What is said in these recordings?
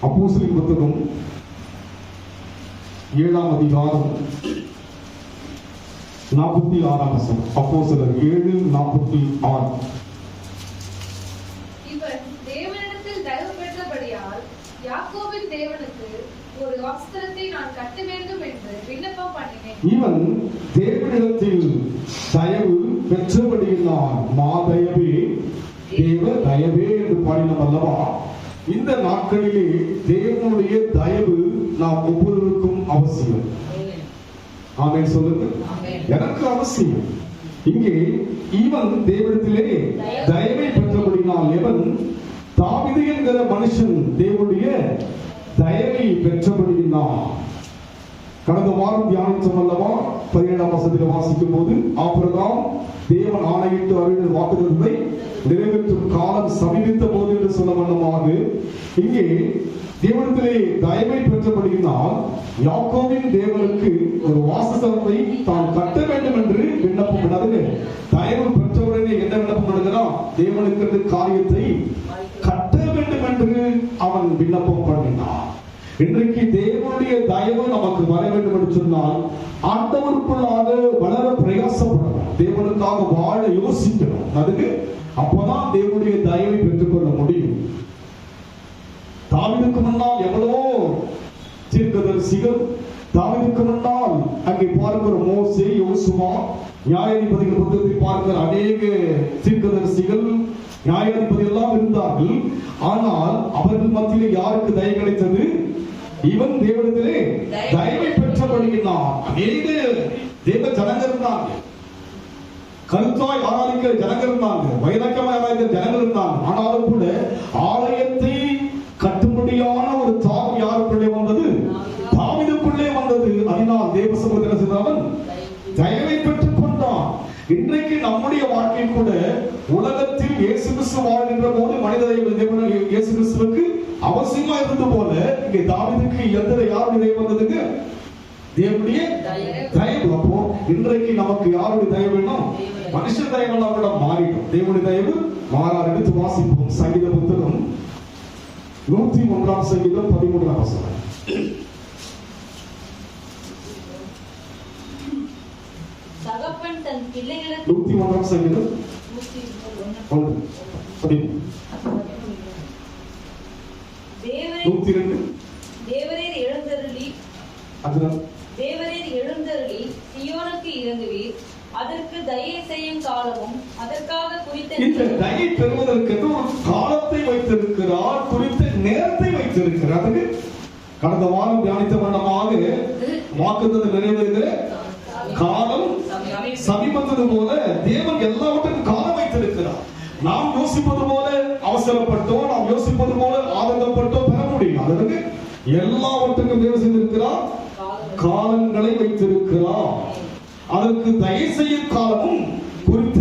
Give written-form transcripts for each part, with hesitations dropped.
அப்போஸ்தலர் புத்தகம் 7ஆம் அதிகாரம் 46ஆம் வசனம். அப்போஸ்தலர் 7:46. இவன் தேவனிடத்தில் தயவு பெற்றபடியால் யாக்கோபின் தேவனுக்கு ஒரு வாசஸ்தலத்தை நான் கட்ட வேண்டும் என்று விண்ணப்பம் பண்ணினேன். இவன் தேவனிடத்தில் தயவு பெற்றபடியினால் மாதயவே தேவ தயவே என்று பாடினோம் அல்லவா? இந்த நாட்களிலே தேவனுடைய தயவு நாம் ஒவ்வொருவருக்கும் அவசியம். ஆமென் சொல்லுங்க. எனக்கு அவசியம். இங்கே இவன் தேவனிடத்திலே தயவை பெற்றபடினால், எவன்? தாவீது என்கிற மனுஷன் தேவனுடைய தயவை பெற்றபடினால். கடந்த வாரம் தியானித்தோம் அல்லவா? 17ஆம் வசனத்தில் வாசிக்கும் போது, ஆபிரகாம் தேவன் ஆணையிட்டு அருளின வாக்குத்தத்தத்தை நிறைவேற்றும் காலம் சமீபித்த போது என்று சொல்ல வண்ணமாக, இங்கே தேவனிடத்திலே தயவை பெற்றபடியினால் யாக்கோபின் தேவனுக்கு ஒரு வாசஸ்தலத்தை தான் கட்ட வேண்டும் என்று விண்ணப்பம் பண்ணாது. தயவு பெற்றவுடனே என்ன விண்ணப்பம் பண்ணுகிறான்? தேவனுக்கு காரியத்தை கட்ட வேண்டும் என்று அவன் விண்ணப்பம் பண்ணினான். இன்றைக்கு தேவனுடைய தயவு நமக்கு வர வேண்டும் என்று சொன்னால் ஆண்டவருக்குள்ளாக வளர பிரயாசப்படணும், தேவனுக்காக வாழ யோசிக்கணும். அதுக்கு அப்பதான் தேவனுடைய தயவை பெற்றுக்கொள்ள முடியும். தாவீதுக்கு முன்னால் எவ்வளவோ தீர்க்கதரிசிகள், தாவீதுக்கு முன்னால் அங்கே பார்க்கிற மோசே, யோசுவா, நியாயாதிபதிகள் புத்தகத்தில் பார்க்கிற அநேக தீர்க்கதரிசிகள், நியாயாதிபதி எல்லாம் இருந்தார்கள். ஆனால் அவர்கள் மத்தியிலே யாருக்கு தயவு கிடைத்தது? இவன் தேவனிடத்திலே தயவை பெற்றபடியினால் அநேக தேவ ஜனங்கள் இருந்தாங்க, கருத்தாய் ஆராதிக்கிற ஜனங்கள் இருந்தாங்க, வைராக்கியமாய் ஆராதிக்கிற ஜனங்கள் இருந்தாங்க. ஆனாலும் கூட ஆலயத்தை கட்டும்படியான ஒரு தாகம் யாருக்குள்ளே வந்தது? தாவீதுக்குள்ளே வந்தது. அதனால் தேவ சமூகத்தில் அவன் தயவை பெற்றுக் கொண்டான். இன்றைக்கு நம்முடைய வாழ்க்கையில் கூட உலகத்தில் இயேசு கிறிஸ்து வாழ்கின்ற போது மனித தேவன் இயேசு கிறிஸ்துவுக்கு அவசியமா இருந்தது போல, இங்கே தாவீதுக்கு யாருடைய தயவு வந்ததுக்கு? தேவனுடைய தயவு. அப்போ இன்றைக்கு நமக்கு யாருடைய தயவு வேணும்? மனுஷ தயவெல்லாம் கூட மாறிடும், தேவனுடைய தயவு மாறாது. எடுத்து வாசிப்போம். சங்கீத புத்தகம் 101ஆம் சங்கீதம் 13ஆம் வசனம். தகப்பன் தன் பிள்ளைகளுக்கு 101ஆம் சங்கீதம் 1 தேவரீர் எழுந்தருளி சீயோனுக்கு இறங்குவீர், அதற்கு தயை செய்யும் காலமும் அதற்காக குறித்த இந்த தயை பெறுவதற்கு ஒரு காலத்தை வைத்திருக்கிறார், குறித்த நேரத்தை வைத்திருக்கிறார். அதுக்கு கடந்த வாரம் தியானித்த வண்ணமாக வாக்குத்தத்தம் நிறைவேறுகிற காலம் சமீபத்தது போல தேவன் எல்லாவற்றுக்கும் காலம் வைத்திருக்கிறார். நாம் யோசிப்பது போல அவசரப்பட்டோ, நாம் யோசிப்பது போல ஆதங்கப்பட்டோ பெற முடியும். அதற்கு எல்லாவற்றுக்கும் தேவன் செய்திருக்கிறார், காலங்களை வைத்திருக்கிறார். அதற்கு தயவு செய்யும் காலமும் குறித்த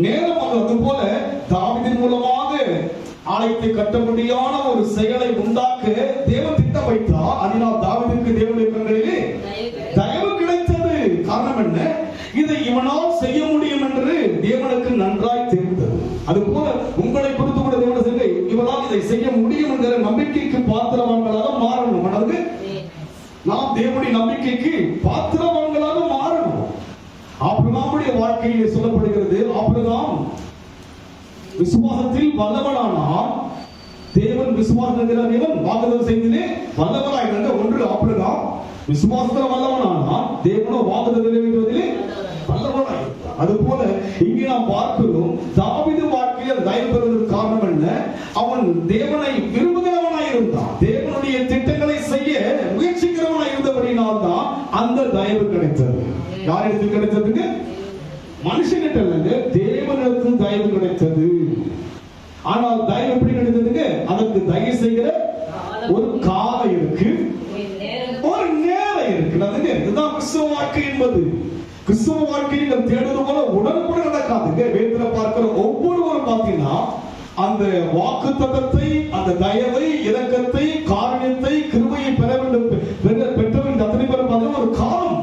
நேரம். அது போல தாவீதின் மூலமாக ஆலயத்தை கட்டும்படியான ஒரு செயலை உண்டாக்க தேவன் திட்டம் வைத்தார். அதனால் தாவீதுக்கு தேவனுடைய கண்களிலே தயவு கிடைத்தது. காரணம் என்ன? இதை இவனால் செய்ய முடியும் என்று தேவனுக்கு நன்றாய் தெரிந்தது. அது போல உங்களை பொறுத்து கூட தேவன் செய்ய, இவனால் இதை செய்ய முடியும் என்கிற நம்பிக்கைக்கு பாத்திரவான்களாக மாறணும். அதாவது நாம் தேவனுடைய நம்பிக்கைக்கு பாத்திரவான்களாக மாறணும். ஆபிரகாமுடைய வாழ்க்கையிலே சொல்லப்படுகிறது, ஆபிரகாம் விசுவாசத்தில் வல்லவனானான். தேவன் விசுவாசம் தேவன் வாக்குத்தத்தம் செய்ததிலே வல்லவனாயிருந்த ஒன்று ஆபிரகாம் விசுவாசத்தில் வல்லவனானான், தேவனோ வாக்குத்தத்தம் நிறைவேற்றுவதிலே வல்லவனாயிருந்தார். அது போல இங்கே நாம் பார்க்கிறோம், தாவீது வாழ்க்கையில் தயவு பெறுவதற்கு காரணம் என்ன? அவன் தேவனை விரும்புகிறவனாய் இருந்தான், தேவனுடைய திட்டங்களை செய்ய முயற்சிக்கிறவனாய் இருந்தபடினால் தான் அந்த தயவு கிடைத்தது. யாரிடத்தில் கிடைத்ததுங்க? மனுஷனிட்ட இல்லைங்க, தேவனிடத்தில் தயவு கிடைத்தது. ஆனால் தயவு எப்படி கிடைத்ததுங்க? அதற்கு தயவு செய்கிற ஒரு காலம் இருக்கு, ஒரு நேரம் இருக்கு. இதுதான் கிறிஸ்துவ வாழ்க்கை என்பது. கிறிஸ்துவ வாழ்க்கையை தேடுவது போல உடனுக்குடன் நடக்காதுங்க. வேதத்துல பார்க்கிற ஒவ்வொருவரும் பார்த்தீங்கன்னா அந்த வாக்குத்தத்தத்தை, அந்த தயவை, இரக்கத்தை, காரியத்தை, கிருபையை பெற வேண்டும் பெற்றவர்கள் அத்தனை பேரும் பார்த்தீங்கன்னா ஒரு காலம்,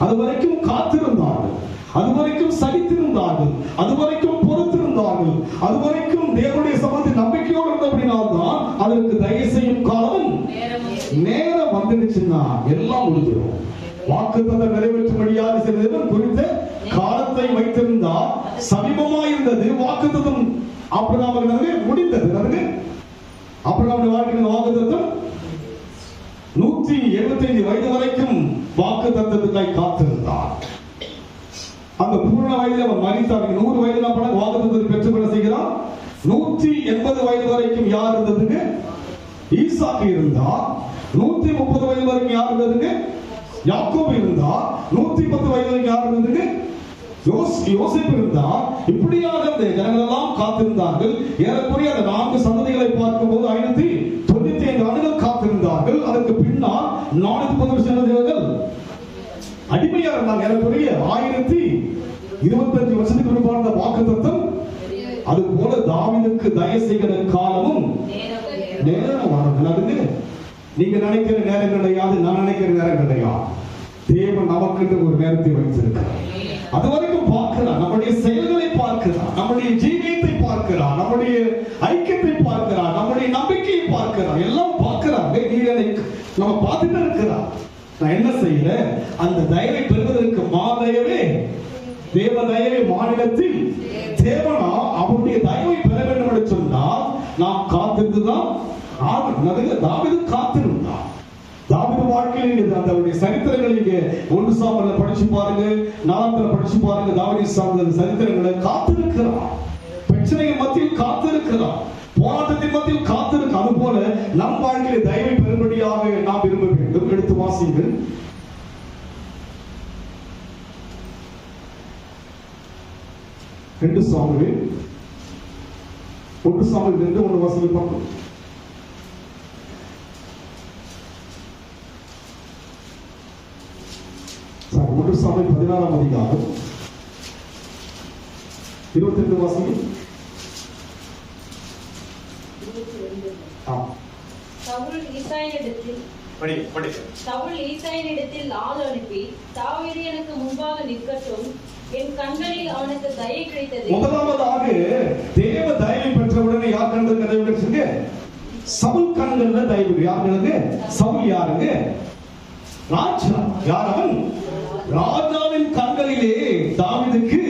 அது வரைக்கும் காத்திருந்தார்கள், அது வரைக்கும் சகித்திருந்தார்கள், அது வரைக்கும் பொறுத்திருந்தார்கள், அது வரைக்கும் தேவனுடைய சமூகத்தில் நம்பிக்கையோடு இருந்தபடினால்தான் அதற்கு தயவு செய்யும் காலம் நேரம் வந்துடுச்சுன்னா எல்லாம் முடிஞ்சிடும். வாக்குத்தத்தம் நிறைவேற்றும்படியாக சில தேவன் குறித்த காலத்தை வைத்திருந்தால் சமீபமா இருந்தது. வாக்குத்தத்தம் ஆபிரகாமுக்கு முடிந்தது. ஆபிரகாமுடைய வாழ்க்கையின் வாக்குத்தத்தம் 175 வயது வரைக்கும் வாக்குத்தத்தத்துக்காய் காத்திருந்தார். அந்த பூர்ண வயதில் அவர் மரித்தார். 100 வயதுல வாக்குத்தத்தத்தை பெற்றுக்கொள்ள செய்கிறார். 180 வயது வரைக்கும் யார் இருந்ததுங்க? ஈசாக்கு இருந்தார். 130 வயது வரைக்கும் யார் இருந்ததுங்க? யாக்கோபு இருந்தார். 110 வயது வரைக்கும் யார் இருந்ததுங்க? யோசேப்பு இருந்தார். இப்படியாக அந்த ஜனங்கள் எல்லாம் காத்திருந்தார்கள். ஏறக்குறைய அந்த 4 சந்ததிகளை பார்க்கும்போது 595 ஆண்டுகள் காத்திருந்தார்கள். அதற்கு பின்னால் 410 வருஷங்கள் அடிமையா இருந்தாங்க. ஏறக்குறைய 1025 வருஷத்துக்கு முன்பான வாக்குத்தத்தம். அது போல தாவீதுக்கு தயவு செய்கிற காலமும் நேரம் வரது. நீங்க நினைக்கிற நேரம் கிடையாது, நான் நினைக்கிற நேரம் கிடையாது. தேவன் நமக்கு ஒரு நேரத்தை வைத்திருக்கிறார். அது வரைக்கும் பார்க்கிறார். நம்முடைய செயல்களை பார்க்கிறார், நம்முடைய ஜீவியத்தை பார்க்கிறார், நம்முடைய ஐக்கியத்தை பார்க்கிறார், நம்முடைய நம்பிக்கையை பார்க்கிறார். எல்லாம் பார்க்கிறார். நம்ம பார்த்துட்டு இருக்கிறார். நான் என்ன செய்யறேன்? அந்த தயவை பெறுவதற்கு மாதயவே தேவ தயவை மாநிலத்தில் தேவனா அவருடைய தயவை பெற வேண்டும் என்று சொன்னால் நாம் காத்திருந்துதான் தாவீது காத்திருந்தான். தாவீது வாழ்க்கையில் அந்த சரித்திரங்கள் இங்கே 1 சாமுவேல்ல படிச்சு பாருங்க, 4 படிச்சு பாருங்க. தாவீது சார்ந்த சரித்திரங்களை காத்திருக்கிறார். பிரச்சனைகள் மத்தியில் காத்திருக்கிறார். போராட்டத்தின் மத்தியில் காத்திருக்கிறார். அது போல நம் வாழ்க்கையில் தயவை பெறும்படியாக நாம் விரும்ப வேண்டும். எடுத்து வாசிங்கள். 2 சாமுவேல் 1 சாமுவேல் 2:1 வாசிங்க பார்ப்போம். சார் 1 சாமுவேல் 16ஆம் அதிகாரம் 22 வாசிங்க. சவுல் ஈசாயினிடத்தில் ஆள் அனுப்பி, தாவீது எனக்கு முன்பாக நிற்கட்டும், என் கண்களில் அவனுக்கு தயை கிடைத்தது. முதலாவதாக தேவ தயவை பெற்றவுடனே யார் கண்கள் தயவு கிடைச்சது? சவுல் கண்கள்ல தயவு. யார் கண்ணுக்கு? சவுல் யாருங்க? ராஜா. யார் அவன்? ராஜாவின் கண்களிலே தாவீதுக்கு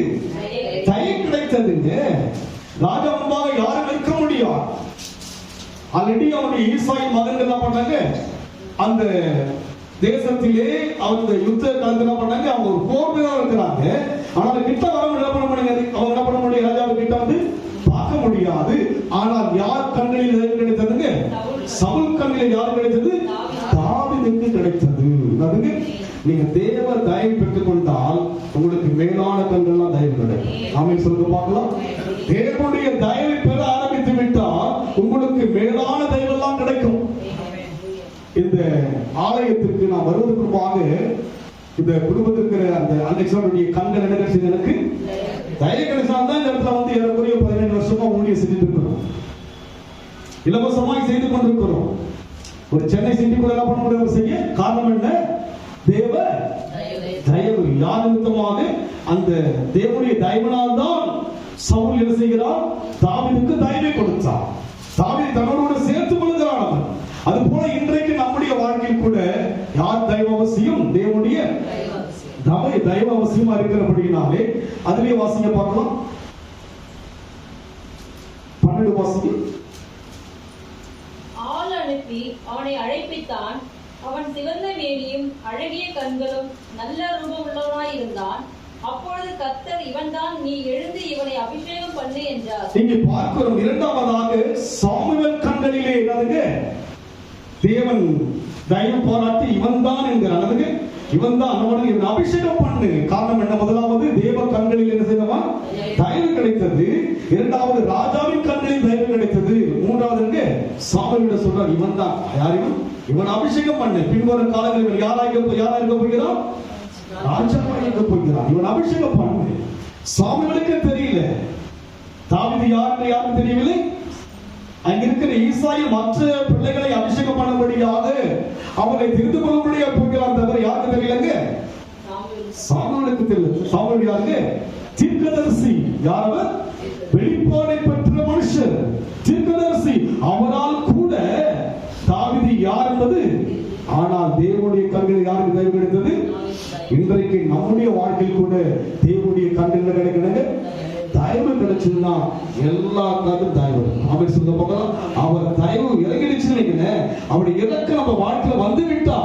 தயை கிடைத்ததுங்க. ராஜா முன்பாக யாரும் நிற்க முடியாது. ஆல்ரெடி அவனுடைய ஈசாயின் மகன்கள் என்ன பண்ணாங்க? அந்த தேசத்திலே அவங்க யுத்த காலத்துல என்ன பண்ணாங்க? அவங்க ஒரு போர் வீரரா இருக்கிறாங்க. ஆனால் கிட்ட வர என்ன பண்ண முடியாது. அவங்க என்ன பண்ண முடியும்? ராஜாவை கிட்ட வந்து பார்க்க முடியாது. ஆனால் யார் கண்களில் தயவு கிடைத்ததுங்க? சவுல் கண்களில் யார் கிடைத்தது? தாவீதுக்கு கிடைத்தது. அதுங்க நீங்க தேவ தயவு பெற்றுக் கொண்டால் உங்களுக்கு மேலான கண்கள்லாம் தயவு கிடைக்கும். ஆமென் சொல்லுங்க பார்க்கலாம். தேவனுடைய தயவை பெற ஆரம்பித்து விட்டால் உங்களுக்கு மேலான தயவெல்லாம் கிடைக்கும். இந்த ஆலயத்திற்கு நான் வருவதற்கு முன்பாக இந்த குடும்பத்திற்கு அந்த அலெக்சாண்டருடைய கண்கள் என்ன கிடைச்சது? எனக்கு தயவு கிடைச்சால்தான் இந்த இடத்துல வந்து ஏறக்குறைய 15 வருஷமா ஊழிய செஞ்சுட்டு இருக்கிறோம். இலவசமாய் செய்து கொண்டிருக்கிறோம். ஒரு சென்னை சிட்டிக்குள்ள என்ன பண்ண முடியாது செய்ய காரணம் என்ன? தேவ தயவு. யார் நிமித்தமாக? அந்த தேவனுடைய தயவினால் தான் சவுல் என்ன செய்கிறார்? தாவீதுக்கு தயவை கொடுத்தார். தாவீது தன்னோடு சேர்த்துக் கொள்கிறான் அவன். அது போல இன்றைக்கு நம்முடைய வாழ்க்கையில் கூட யார் தயவு அவசியம்? தேவனுடைய தயவு அவசியமா இருக்கிறபடினாலே அதிலே வாசிங்க பார்க்கலாம். 12 வாசிங்க. ஆள் அனுப்பி அவனை அழைப்பித்தான். அவன் சிவந்த மேனியும் அழகிய கண்களும் நல்ல ரூபம் உள்ளவனாய் இருந்தான். அப்பொழுது கர்த்தர், இவன்தான், நீ எழுந்து இவனை அபிஷேகம் பண்ணு என்றார். இங்கே பார்க்கிறோம். இரண்டாவதாக சாமுவேல் கண்களிலே என்னதுங்க? தேவன் தயவு பாராட்டி இவன் தான் என்கிறார். இவன் தான் இவன் அபிஷேகம் பண்ணு. காரணம் என்ன? முதலாவது தேவ கண்களில் என்ன செய்தவன்? தயவு கிடைத்தது. இரண்டாவது ராஜாவின் கண்களில் தயவு கிடைத்தது. மூன்றாவது சாமுவேல் சொல்றார், இவன் தான். யார் இவன்? இவன் அபிஷேகம் பண்ணு. பின்வரும் காலங்களில் யாரா இருக்க போகிறான்? ராஜாவா இருக்க போகிறான். இவன் அபிஷேகம் பண்ணு. சாமுவேலுக்கு தெரியல தாவீது யாருக்கு தெரியவில்லை. அங்க இருக்கிற ஈசாயின் மற்ற பிள்ளைகளை அபிஷேகம் பண்ணும்படியாக அவரை தெரிந்து கொள்ளும்படியாக போகிறான். தவிர யாருக்கு தெரியலங்க? சாமுவேலுக்கு தெரியல. சாமுவேல் யாருக்கு? தீர்க்கதரிசி. யார் அவர்? வெளிப்பாடை பெற்ற மனுஷர், தீர்க்கதரிசி. அவரால் கூட தாவீது யார் என்பது இன்றைக்கு நம்முடைய வாழ்க்கையில் கூட தேவனுடைய கண்ணில் கிடைக்கிறது தயவு கிடைச்சதுன்னா எல்லா காலத்தும் தயவு. அவர் சொல்ல போகலாம், அவர் தயவு இறங்கிடுச்சுன்னு நினைக்கிறேன். அப்படி இறக்க நம்ம வாழ்க்கையில வந்து விட்டா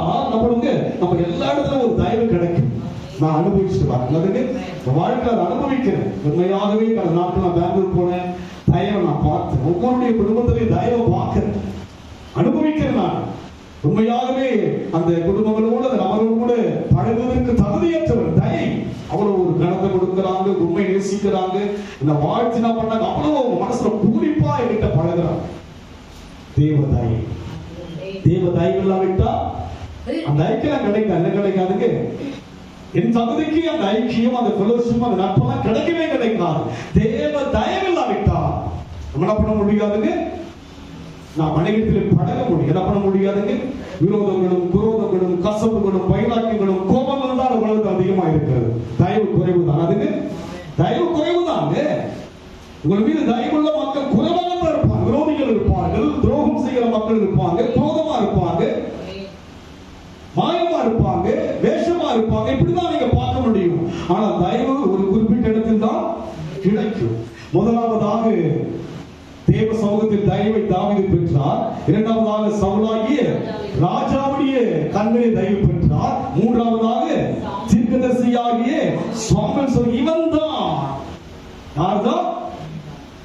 நம்ம எல்லா இடத்துல ஒரு தயவு கிடைக்கும். நான் அனுபவிச்சுட்டு வரேன், வாழ்க்கையில அனுபவிக்கிறேன். உண்மையாகவே கடந்த நாட்கள் நான் பெங்களூர் போனேன், தயவை நான் பார்த்தேன். ஒவ்வொருடைய குடும்பத்திலையும் தயவை பார்க்கிறேன், அனுபவிக்கிறேன். நான் உண்மையாகவே அந்த குடும்பங்களோடு அந்த நபரோடு கூட பழகுவதற்கு தகுதியற்றவர். தயை அவ்வளவு ஒரு கணத்தை கொடுக்கிறாங்க, உண்மை நேசிக்கிறாங்க, இந்த வாழ்த்து என்ன பண்ணாங்க, அவ்வளவு மனசுல பூரிப்பா என்கிட்ட பழகுறாங்க. தேவதாயி தேவதாய் இல்லாவிட்டா அந்த ஐக்கியம் கிடைக்காது. என்ன கிடைக்காதுங்க? என் தகுதிக்கு அந்த ஐக்கியம், அந்த ஃபெலோஷிப், அந்த நட்பெல்லாம் கிடைக்கவே கிடைக்காது. தேவ தயவு இல்லாவிட்டா நம்ம என்ன பண்ண முடியாதுங்க? நான் மனிதத்தில் பழக முடியும். என்ன பண்ண முடியாதுங்க? விரோதங்களும் குரோதங்களும் கசப்புகளும் வைராக்கியங்களும் கோபங்களும் தான் உலகத்தில் அதிகமா இருக்கிறது. தயவு குறைவு தான். அதுக்கு தயவு குறைவு தாங்க. உங்கள் மீது தயவுள்ள மக்கள் குறைவாக தான் இருப்பாங்க. விரோதிகள் இருப்பார்கள், துரோகம் செய்கிற மக்கள் இருப்பாங்க, குரோதமா இருப்பாங்க, மாயமா இருப்பாங்க, வேஷமா இருப்பாங்க. இப்படிதான் நீங்க பார்க்க முடியும். ஆனா தயவு ஒரு குறிப்பிட்ட இடத்தில் தான் கிடைக்கும். முதலாவதாக தேவ சமூகத்தில் தயவை தாவீது பெற்றார். இரண்டாவதாக சவுலாகிய ராஜாவுடைய கண்களை தயவு பெற்றார். மூன்றாவதாக தீர்க்கதரிசியாகிய சாமுவேல் சொல்லி இவன் தான். யார்தான்?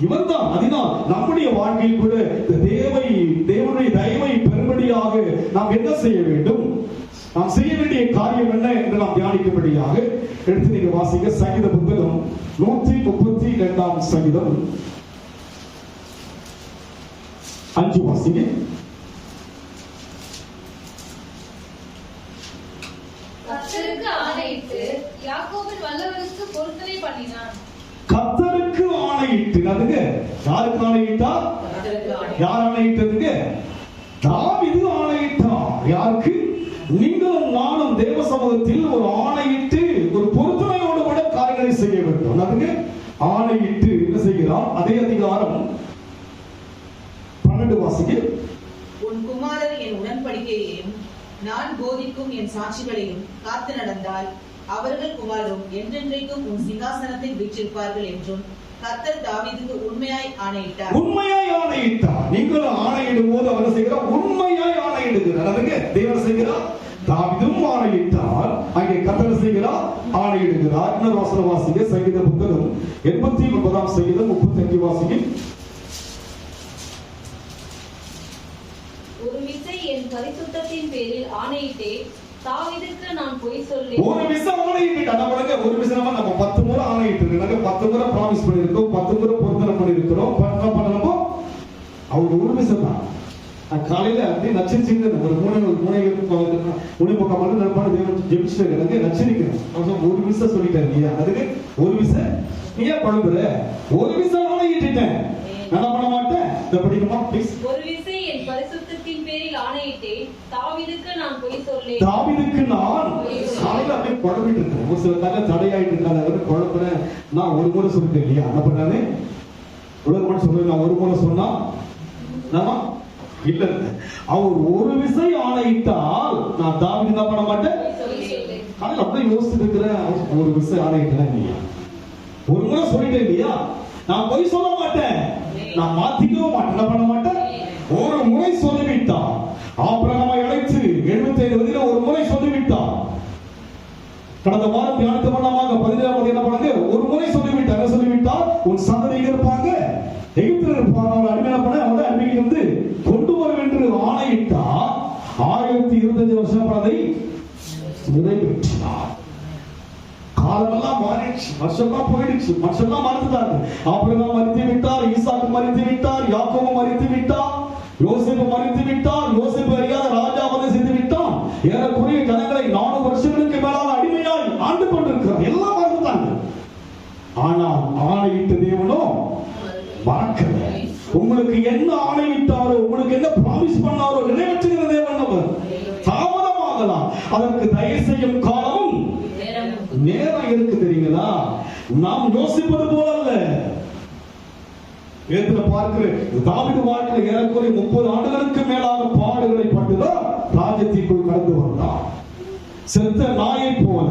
இவன் தான். அதனால் நம்முடைய வாழ்க்கையில் கூட தேவனுடைய தயவை பெறும்படியாக நாம் என்ன செய்ய வேண்டும், நாம் செய்ய வேண்டிய காரியம் என்ன என்று நாம் தியானிக்கும்படியாக எடுத்து நீங்க வாசிக்க சங்கீத புத்தகம் 132 சங்கீதம் 5 வாசிங்க. கர்த்தருக்கு ஆணையிட்டு யாக்கோபின் வல்லவருக்கு பொருத்தனை பண்ணினான். கர்த்தருக்கு ஆணையிட்டு, அதுங்க யாருக்கு ஆணையிட்டா? யார் ஆணையிட்டதுங்க? தாவீது ஆணையிட்டார். யாருக்கு? நீங்களும் நானும் தேவ சமூகத்தில் ஒரு ஆணையிட்டு ஒரு பொருத்தனையோடு கூட காரியங்களை செய்ய வேண்டும். அதுங்க ஆணையிட்டு என்ன செய்கிறார்? அதே அதிகாரம் 12 வாசிங்க. உன் குமாரர் என் உடன்படிக்கையையும் நான் போதிக்கும் என் சாட்சிகளையும் காத்து நடந்தால் அவர்கள் குமாரரும் என்றென்றைக்கும் உன் சிங்காசனத்தில் வீற்றிருப்பார்கள் என்றும் கர்த்தர் தாவீதுக்கு உண்மையாய் ஆணையிட்டார். உண்மையாய் ஆணையிட்டார். நீங்களும் ஆணையிடும் போது அவர் செய்கிறார், உண்மையாய் ஆணையிடுகிறார். அதுங்க தேவன் செய்கிறார். தாவீதும் ஆணையிட்டார், அங்கே கர்த்தர் செய்கிறார், ஆணையிடுகிறார். இன்னொரு வசனம் வாசிங்க. சங்கீத புத்தகம் 89 சங்கீதம் 35 வாசிங்க. ஒரு விசை என் பரிசுத்தத்தின் பேரில் ஆணையிட்டே தாவீதுக்கு நான் பொய் சொல்லி. ஒரு விசை ஆணையிட்டு ஒரு விசை நம்ம 10 முறை ஆணையிட்டு இருக்காங்க. 10 முறை ப்ராமிஸ் பண்ணிருக்கோம், 10 முறை பொருத்தனை பண்ணிருக்கிறோம். பண்ணணுமோ அவர் ஒரு விசை தான். காலையில அப்படியே நச்சரிச்சுங்க. ஒரு மூணை பக்கம் மட்டும் நிற்பாடு தேவன் ஜெபிச்சுட்டு இருக்காங்க, நச்சரிக்கிறேன். ஒரு விசை சொல்லிட்டேன் இல்லையா? அதுக்கு ஒரு விசை நீ ஏன் பழுதுற? ஒரு விசை ஆணையிட்டேன், நான் பண்ண மாட்டேன். இதை படிக்குமா ப்ளீஸ்? ஒரு விசை என் பரிசுத்தத்தின் பேரில் ஆணையிட்டே தாவீதுக்கு நான் பொய் சொல்லி. தாவீதுக்கு நான் காலையில அப்படியே குழம்பிட்டு இருக்கேன். ஒரு சில தடவை தடையாயிட்டு இருக்காங்க, குழப்பறேன். நான் ஒரு முறை சொல்லிட்டேன் இல்லையா? என்ன பண்ணானே ஒரு முறை சொல்ல, நான் ஒரு முறை சொன்னா நாம இல்ல. அவர் ஒரு விசை ஆணையிட்டால் நான் தாவீது என்ன பண்ண மாட்டேன். காலையில அப்படியே யோசிச்சுட்டு இருக்கிறேன், ஒரு விசை ஆணையிட்டேன் இல்லையா? ஒரு முறை சொல்லிட்டேன் இல்லையா? நான் பொய் சொல்ல மாட்டேன், நான் மாத்திக்கவும் மாட்டேன், என்ன பண்ண மாட்டேன். ஒரு முறை சொல்லிவிட்டார். ஆபிரகாமை அழைத்து 75 வயதில் ஒரு முறை சொல்லிவிட்டார். கடந்த வாரம் தியானித்த வண்ணமாக 17 என்ன பண்ணாங்க? ஒரு முறை சொல்லிவிட்டார். என்ன சொல்லிவிட்டார்? உன் சந்ததிகள் இருப்பாங்க, எகிப்தில் இருப்பாங்க, அவங்க அடிமையான பண்ண அவங்க அடிமையிலிருந்து கொண்டு வரும் என்று ஆணையிட்டார். 1025 வருஷம் அதை நிறைவேற்றினார். காலமெல்லாம் மாறிடுச்சு, வருஷம்லாம் போயிடுச்சு, வருஷம்லாம் மறந்துட்டாங்க. ஆபிரகாம் மரித்து விட்டார், ஈசாக்கு மரித்து விட்டார், யாக்கோபு மரித்து விட்டார், யோசேப்பு மரித்து விட்டார், யோசேப்பு அறியாத ராஜா வந்து செய்து விட்டான். ஏறக்குறைய ஜனங்களை 4 வருஷங்களுக்கு மேலாக அடிமையாய் ஆண்டு கொண்டிருக்கிறார். எல்லாம் மறந்துட்டாங்க. ஆனால் ஆணையிட்ட தேவனோ மறக்கல. உங்களுக்கு என்ன ஆணையிட்டாரோ, உங்களுக்கு என்ன ப்ராமிஸ் பண்ணாரோ நிறைவேற்றுகிற தேவன் அவர். தாமதமாகலாம், அதற்கு தயவு செய்யும் காலமும் நேரம் இருக்கு. தெரியுங்களா? நாம் யோசிப்பது போல அல்ல. வேதத்துல பார்க்கிறேன், தாவீது வாழ்க்கையில் ஏறக்குறைய 30 ஆண்டுகளுக்கு மேலாக பாடுகளை பட்டுதான் ராஜ்யத்திற்குள் கடந்து வந்தார். செத்த நாயை போல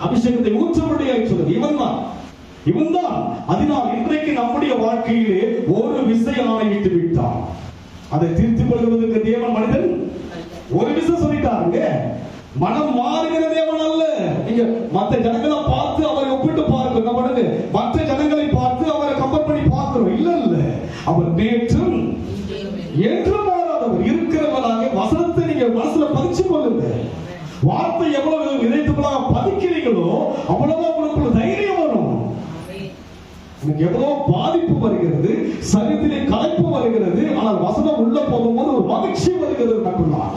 அபிஷேகத்தை ஊற்றபடியாய் சொல்லுது இவன் தான். அதனால் இன்றைக்கு நம்முடைய வாழ்க்கையிலே ஒரு விசை ஆணையிட்டு விட்டான். அதை திருத்திக் கொள்வதற்கு தேவன் மனிதன் ஒரு விசை சொல்லிட்டாருங்க. மனம் மாறுகிற தேவன் அல்ல. நீங்க மற்ற ஜனங்களை பார்த்து அவரை ஒப்பிட்டு பார்க்க என்ன பண்ணுங்க, மற்ற ஜனங்களை பார்த்து அவரை கம்பேர் பண்ணி பார்க்கிறோம். இல்ல அவர் நேற்றும் என்றும் மாறாதவர், இருக்கிறவராக. வசனத்தை நீங்க மனசுல பதிச்சு கொள்ளுங்க. வார்த்தை எவ்வளவு விதைத்துக்களாக பதிக்கிறீங்களோ அவ்வளவு உங்களுக்குள்ள தைரியம் வரும். உங்களுக்கு எவ்வளவு பாதிப்பு வருகிறது, சரீரத்திலே களைப்பு வருகிறது, ஆனால் வசனம் உள்ள போகும்போது ஒரு மகிழ்ச்சி வருகிறது நண்பர்களாக,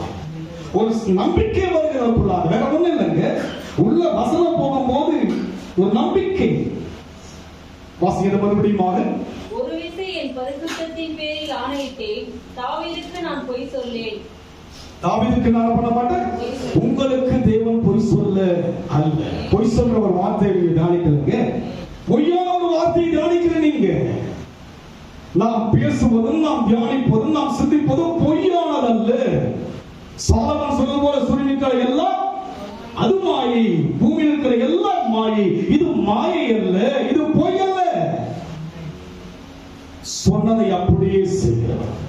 ஒரு நம்பிக்கை வருகிறது நண்பர்களாக. வேற ஒண்ணும் இல்லைங்க, உள்ள வசனம் போகும்போது ஒரு நம்பிக்கை. வாசிக்கிற மறுபடியுமாக, ஒரு விசை என் பரிசுத்தத்தின் பேரில் ஆணையிட்டேன், தாவீதுக்கு நான் பொய் சொல்லேன். தாவீதுக்கு நான் பண்ண மாட்டேன். உங்களுக்கு தேவன் பொய் சொல்ல அல்ல. பொய் சொல்ற ஒரு வார்த்தையை தியானிக்கலங்க, பொய்யான ஒரு வார்த்தையை தியானிக்கிற நீங்க. நாம் பேசுவதும் நாம் தியானிப்பதும் நாம் சிந்திப்பதும் பொய்யானதல்ல. சாலமன் சொல்லும் போல சூரியனுக்கிற எல்லாம் அது மாயை, பூமியில் இருக்கிற எல்லாம் மாயை. இது மாயை அல்ல, இது பொய் அல்ல. சொன்னதை அப்படியே செய்கிறவர்.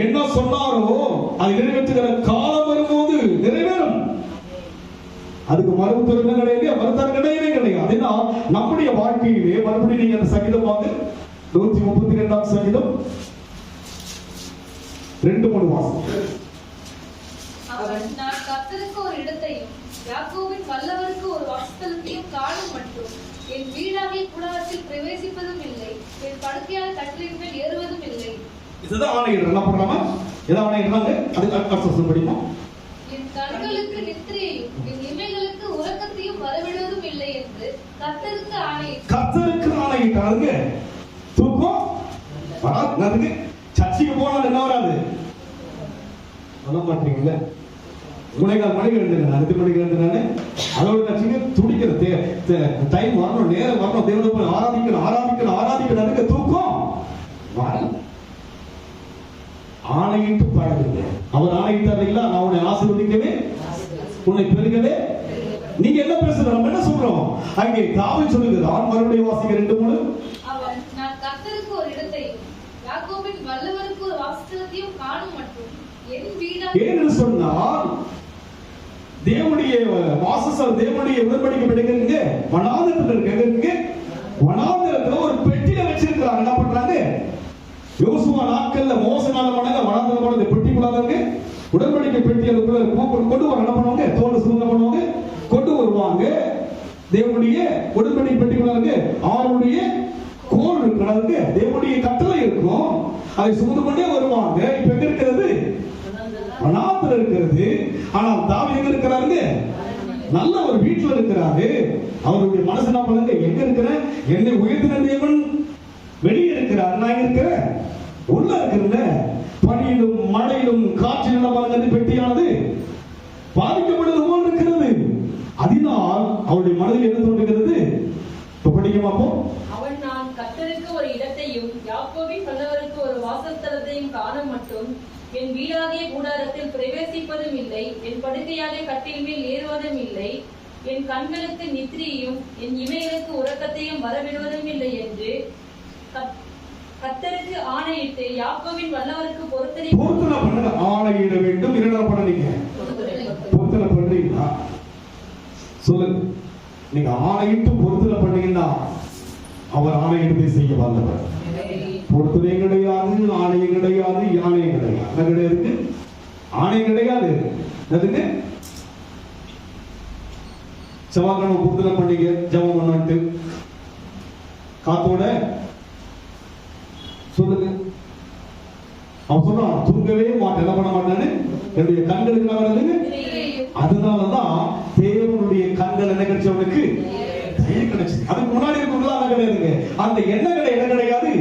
என்ன சொன்னாரோ அது நிறைவேற்றுகிற காலம் வரும்போது நிறைவேறும். அதுக்கு மறுத்தல் என்ன கிடையாது, மறுத்தல் கிடையவே கிடையாது. அதனால் நம்முடைய வாழ்க்கையிலே மறுபடியும் நீங்க அந்த சங்கீதமாக 132ஆம் சங்கீதம் 2-3 வாசம். அவன் நான் கர்த்தருக்கு ஒரு இடத்தையும் யாக்கோபின் வல்லவருக்கு ஒரு வாசஸ்தலத்தையும் காணும் மட்டும் என் வீடாகிய கூடாரத்தில் பிரவேசிப்பதும் இல்லை, என் படுக்கையான கட்டிலின் மேல் ஏறுவதும் இல்லை. இதுதான் ஆணையிடுற. என்ன பண்றாங்க, எதை ஆணையிடுறாங்க? அதுக்கு அர்த்தம் படிமா. என் கண்களுக்கு நித்திரையையும் என் இமைகளுக்கு உறக்கத்தையும் வரவிடுவதும் இல்லை என்று கர்த்தருக்கு ஆணையிட்டார். கர்த்தருக்கு ஆணையிட்டாருங்க. தூக்கம் வராது. சர்ச்சைக்கு போனால் என்ன வராது சொல்ல மாட்டீங்கல்ல. 3:15 மணிக்கு எழுந்துங்க, 2 மணிக்கு எழுந்துனானே அதோட கட்சிங்க துடிக்கிற டைம் வரணும், நேரம் வரணும், தேவனை போய் ஆராதிக்கணும். தூக்கம் வரல. ஆணையிட்டு பாடுங்க. அவர் ஆணையிட்டார் இல்ல, நான் உன்னை ஆசீர்வதிக்கவே உன்னை பெருகவே. நீங்க என்ன பேசுறோம், நம்ம என்ன சொல்றோம்? அங்கே தாவீது சொல்லுகிறான், மறுபடியும் வாசிக்க 2-3. அவன் நான் கர்த்தருக்கு ஒரு இடத்தையும் யாக்கோபின் வல்லவருக்கு ஒரு வாசஸ்தலத்தையும் காணும் மட்டும் என் வீடாகிய. ஏன்னு சொன்னால் தேவனுடைய வாசஸ்தலம், தேவனுடைய உடன்படிக்கை பெடுக்கிறீங்க வனாந்தரத்துல இருக்கிறீங்க. வனாந்தரத்துல ஒரு பெட்டியில வச்சிருக்கிறாங்க. என்ன பண்றாங்க? யோசுவா நாட்கள்ல மோசே நாள் பண்ணாங்க, வனாந்தரம் போனது பெட்டிக்குள்ளாங்க உடன்படிக்கை பெட்டி அதுக்குள்ள கொண்டு வர என்ன பண்ணுவாங்க, தோல் சுருங்க பண்ணுவாங்க, கொண்டு வருவாங்க. தேவனுடைய உடன்படிக்கை பெட்டிக்குள்ளாங்க ஆறுடைய கோல் இருக்கிறாங்க, தேவனுடைய கட்டளை இருக்கும், அதை சுமந்து கொண்டே வருவாங்க. இப்ப எங்க இருக்கிறது? வனாந்தரம் இருக்கிறது. ஆனால் தாவீது எங்க இருக்கிறாருங்க? நல்ல ஒரு வீட்டுல இருக்கிறாரு. அவருடைய மனசு என்ன பண்ணுங்க, எங்க இருக்கிற என்னை உயர்த்தின தேவன் வெளியே இருக்கிறார், நான் இருக்கிறேன் உள்ள இருக்கிறேன். பனியிலும் மழையிலும் காற்றிலும் பாருங்க பெட்டியானது பாதிக்கப்படுவது போல் இருக்கிறது. அதனால் அவருடைய மனதில் என்ன தோன்றுகிறது? இப்ப படிக்க பார்ப்போம். அவன் நான் கர்த்தருக்கு ஒரு இடத்தையும் யாக்கோபின் வல்லவருக்கு ஒரு வாசஸ்தலத்தையும் காணும் மட்டும் என் வீடாகிய கூடாரத்தில் பிரவேசிப்பதும் இல்லை, என் படுக்கையாக கட்டில் மேல் ஏறுவதும் இல்லை, என் கண்களுக்கு நித்திரையும் என் இமைகளுக்கு உறக்கத்தையும் வரவிடுவதும் இல்லை என்று கர்த்தருக்கு ஆணையிட்டு யாக்கோபின் வல்லவருக்கு பொருத்தனை பண்ணுங்க. ஆணையிட வேண்டும். என்ன பண்ணீங்க? பொருத்தனை பண்றீங்களா? சொல்லுங்க. நீங்க ஆணையிட்டு பொருத்தனை பண்ணீங்கன்னா அவர் ஆணையிட்டு செய்ய வல்லவர். பொருத்தனை கிடையாது, ஆணையம் கிடையாது, யானையம் கிடையாது. என்ன கிடையாது? ஆணையம் கிடையாது. எதுக்கு? செவ்வாய்க்கிழமை பொருத்தனை பண்ணீங்க, ஜெபம் பண்ணிட்டு காத்தோட சொல்லுங்க. அவன் சொல்றான், தூங்கவே மாட்டேன், என்ன பண்ண மாட்டான்னு என்னுடைய கண்களுக்கு நான் வருதுங்க. அதனாலதான் தேவனுடைய கண்கள் என்ன கிடைச்சு அவனுக்கு தயவு கிடைச்சு. அதுக்கு முன்னாடி இருக்கிறது கிடையாதுங்க. அந்த எண்ணம் இடம் கிடையாது.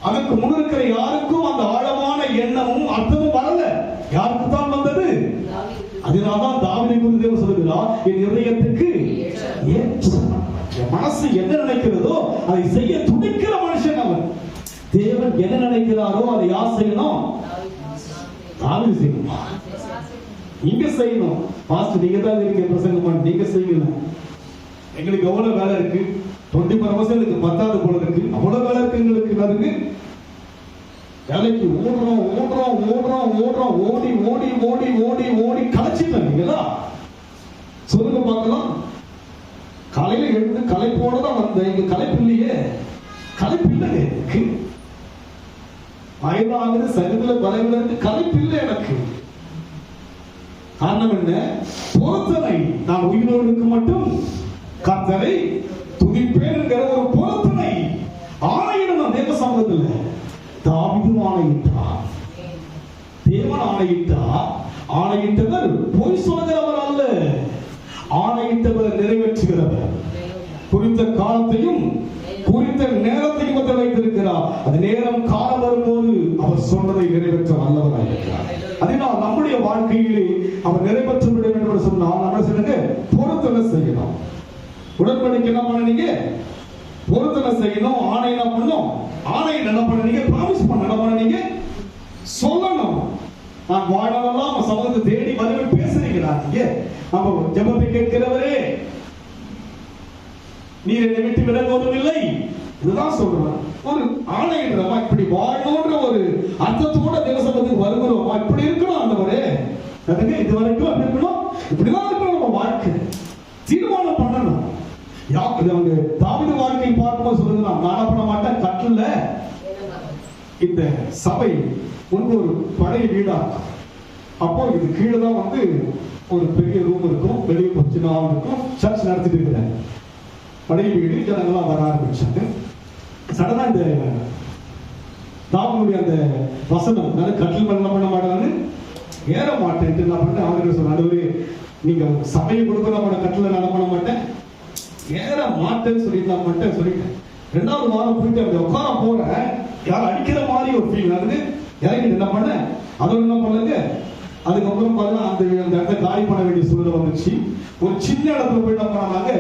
அதுக்கு முன் இருக்கிற யாருக்கும் அந்த ஆழமான எண்ணமும் அர்த்தமும் வரல. யாருக்கு தான் வந்தது? அதனால்தான் தாவீதை குறித்து தேவன் சொல்லுகிறார், என் இதயத்துக்கு என் மனசு என்ன நினைக்கிறதோ அதை செய்ய துடிக்கிற மனுஷன் அவன். தேவன் என்ன நினைக்கிறாரோ அதை யார் செய்யணும்? தாவீது செய்யணும். நீங்க செய்யணும். பாஸ்டர் நீங்க தான் இருக்கீங்க, பிரசங்கம் பண்ணி நீங்க செய்யணும். எங்களுக்கு எவ்வளவு வேலை இருக்கு, 24 பத்தாவது போல இருக்கு, அவ்வளவு வேலை இருக்கு எங்களுக்கு. இருக்கு வேலைக்கு ஓடுறோம் ஓடுறோம் ஓடுறோம் ஓடுறோம், ஓடி ஓடி ஓடி ஓடி ஓடி களைச்சிட்டீங்களா? சொல்லுங்க பார்க்கலாம். காலையில எழுந்து களைப்போட தான் வந்தேன். இங்க களைப்பு இல்லையே, களைப்பு இல்லைங்க எனக்கு. வயதாகுது, சருகுல பலவில இருக்கு, களைப்பு இல்லை எனக்கு. காரணம் என்ன? பொருத்தனை. நான் உயிரோடுக்கு மட்டும் கர்த்தரை துதிப்பேன் என்கிற ஒரு பொருத்தனை ஆணையிடணும் தேவ சமூகத்தில். தாவீது ஆணையிட்டார், தேவன் ஆணையிட்டார். ஆணையிட்டவர் பொய் சொல்கிறவர் அல்ல, ஆணையிட்டவர் நிறைவேற்றுகிறவர். குறித்த காலத்தையும் குறித்த நேரத்தையும் வைத்திருக்கிறார். அது நேரம் காலம் வரும்போது அவர் சொன்னதை நிறைவேற்ற வல்லவராக இருக்கிறார். அதனால் நம்முடைய வாழ்க்கையிலே அவர் நிறைவேற்ற வேண்டும் என்று சொன்னால் நம்ம சொல்லுங்க, பொருத்தனை செய்யணும். உடன்படிக்கை என்ன பண்ணீங்க? பொருத்தனை செய்யணும். ஆணை என்ன பண்ணணும்? ஆணை என்ன பண்ணீங்க? ப்ராமிஸ் பண்ண என்ன பண்ணீங்க? சொல்லணும். நான் வாழலாம் சமூகத்தை தேடி வருவேன் பேசுறீங்களா? நீங்க நம்ம ஜெபத்தை கேட்கிறவரே, நீர் என்னை விட்டு விலகுவதும் இல்லை, இதுதான் சொல்றேன். ஒரு ஆணையிடுறோமா, இப்படி வாழணுன்ற ஒரு அர்த்தத்தோட தேவசபத்துக்கு வருகிறோமா, இப்படி இருக்கணும் ஆண்டவரே, அதுக்கு இது வரைக்கும் அப்படி இருக்கணும், இப்படிதான் இருக்கணும் நம்ம வாழ்க்கை. தீர்மானம் பண்ணணும். அவங்க தாவீது வாழ்க்கையை பார்க்கும்போது சொல்லுங்க, நான் நாட பண்ண மாட்டேன். கட்டில இந்த சபை முன்பு ஒரு பழைய வீடா, அப்போ இது கீழே தான் வந்து ஒரு பெரிய ரூம் இருக்கும், வெளியே ஒரு சின்ன ஆள் இருக்கும், சர்ச் நடத்திட்டு இருக்கிறேன். பழைய வீடு, ஜனங்கள்லாம் வர ஆரம்பிச்சாங்க. சடனா இந்த தாவீதுடைய அந்த வசனம், நான் கட்டில் பண்ண மாட்டான்னு ஏற மாட்டேன் என்ன பண்ண அவங்க சொன்ன, நீங்க சபையை கொடுக்க நான் கட்டில நட பண்ண மாட்டேன், ஏற மாட்டேன்னு சொல்லிட்டு மட்டும் சொல்லிட்டேன். 2வது வாரம் போயிட்டு அப்படி உட்கார போறேன், யாரும் அடிக்கிற மாதிரி ஒரு ஃபீல் ஆகுது. இறங்கி என்ன பண்ண, அதோட என்ன பண்ணுங்க, அதுக்கப்புறம் பாருங்க அந்த இடத்த காலி பண்ண வேண்டிய சூழ்நிலை வந்துச்சு. ஒரு சின்ன இடத்துல போயிட்டு பண்ணாங்க.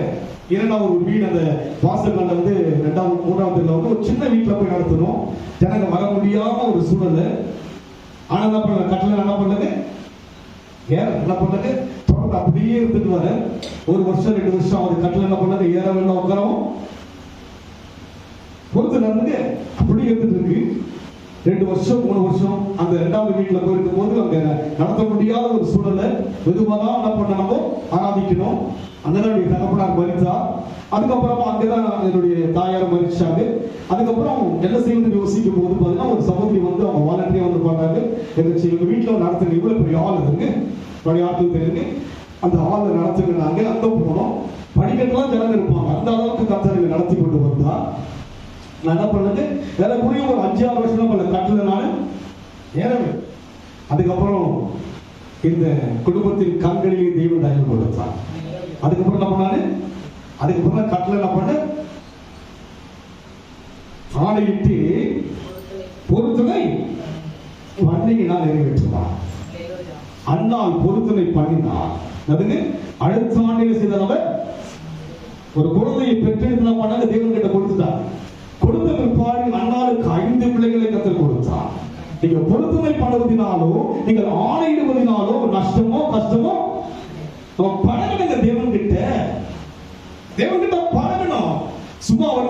2வது வீடு, அந்த வாசல்ல வந்து 2வது 3வது வந்து ஒரு சின்ன வீட்டுல போய் நடத்தணும். ஜனங்க வர முடியாம ஒரு சூழ்நிலை. ஆனா என்ன பண்ண, கட்டளை என்ன பண்ணுது, ஏற என்ன பண்ணுது, தொடர்ந்து அப்படியே இருந்துட்டு வர. 1 வருஷம் 2 வருஷம் அது கட்டளை என்ன பண்ணது, ஏற வேண்டாம் உட்காரவும் பொறுத்து நடந்துங்க அப்படியே இருந்துட்டு இருக்கு. 2 வருஷம் 3 வருஷம் அந்த 2வது வீட்டுல போயிருக்கும் போது அங்க நடத்த முடியாத ஒரு சூழலை மெதுவாதான் என்ன பண்ணணும், ஆராதிக்கணும். அங்கதான் தகப்பனார் மரித்தா. அதுக்கப்புறமா அங்கதான் என்னுடைய தாயார் மரிச்சாங்க. அதுக்கப்புறம் என்ன செய்யணும்னு யோசிக்கும் போது பாத்தீங்கன்னா ஒரு சகோதரி வந்து அவங்க வாலண்டியா வந்து பார்த்தாங்க, எங்க வீட்டுல நடத்துங்க, இவ்வளவு பெரிய ஆள் இருக்கு, பழைய ஆட்கள் தெரியுங்க, அந்த ஆளை நடத்துங்க. அங்க போனோம், படிக்கட்டுலாம் ஜனங்க இருப்பாங்க, அந்த அளவுக்கு கர்த்தர் நடத்தி கொண்டு வந்தா. நான் என்ன பண்ணது, ஏறக்குறைய ஒரு 5-6 வருஷம் பண்ண கட்டல நான் ஏறவே. அதுக்கப்புறம் இந்த குடும்பத்தின் கண்களிலே தெய்வம் தயவு கொடுத்தான். அதுக்கப்புறம் என்ன பண்ணாரு, அதுக்கப்புறம் கட்டல என்ன பண்ண, ஆணையிட்டு பொருத்தனை பண்டிகைனால் நிறைவேற்றினார். அன்னால் பொருத்தனை பண்ணினார். அதுக்கு அடுத்த ஆண்டில் செய்தவர் ஒரு குழந்தையை பெற்றெடுத்து பண்ணாங்க, தேவன் கிட்ட கொடுத்துட்டார். கொடுத்த பிற்பாடு அன்னாருக்கு 5 பிள்ளைகளை கத்தர் கொடுத்தார். நீங்க பொருத்தனை பண்ணுவதனாலோ நீங்கள் ஆணையிடுவதனாலோ நஷ்டமோ கஷ்டமோ பழகணுங்க. தேவன் கிட்ட பழகணும். சும்மா ஒரு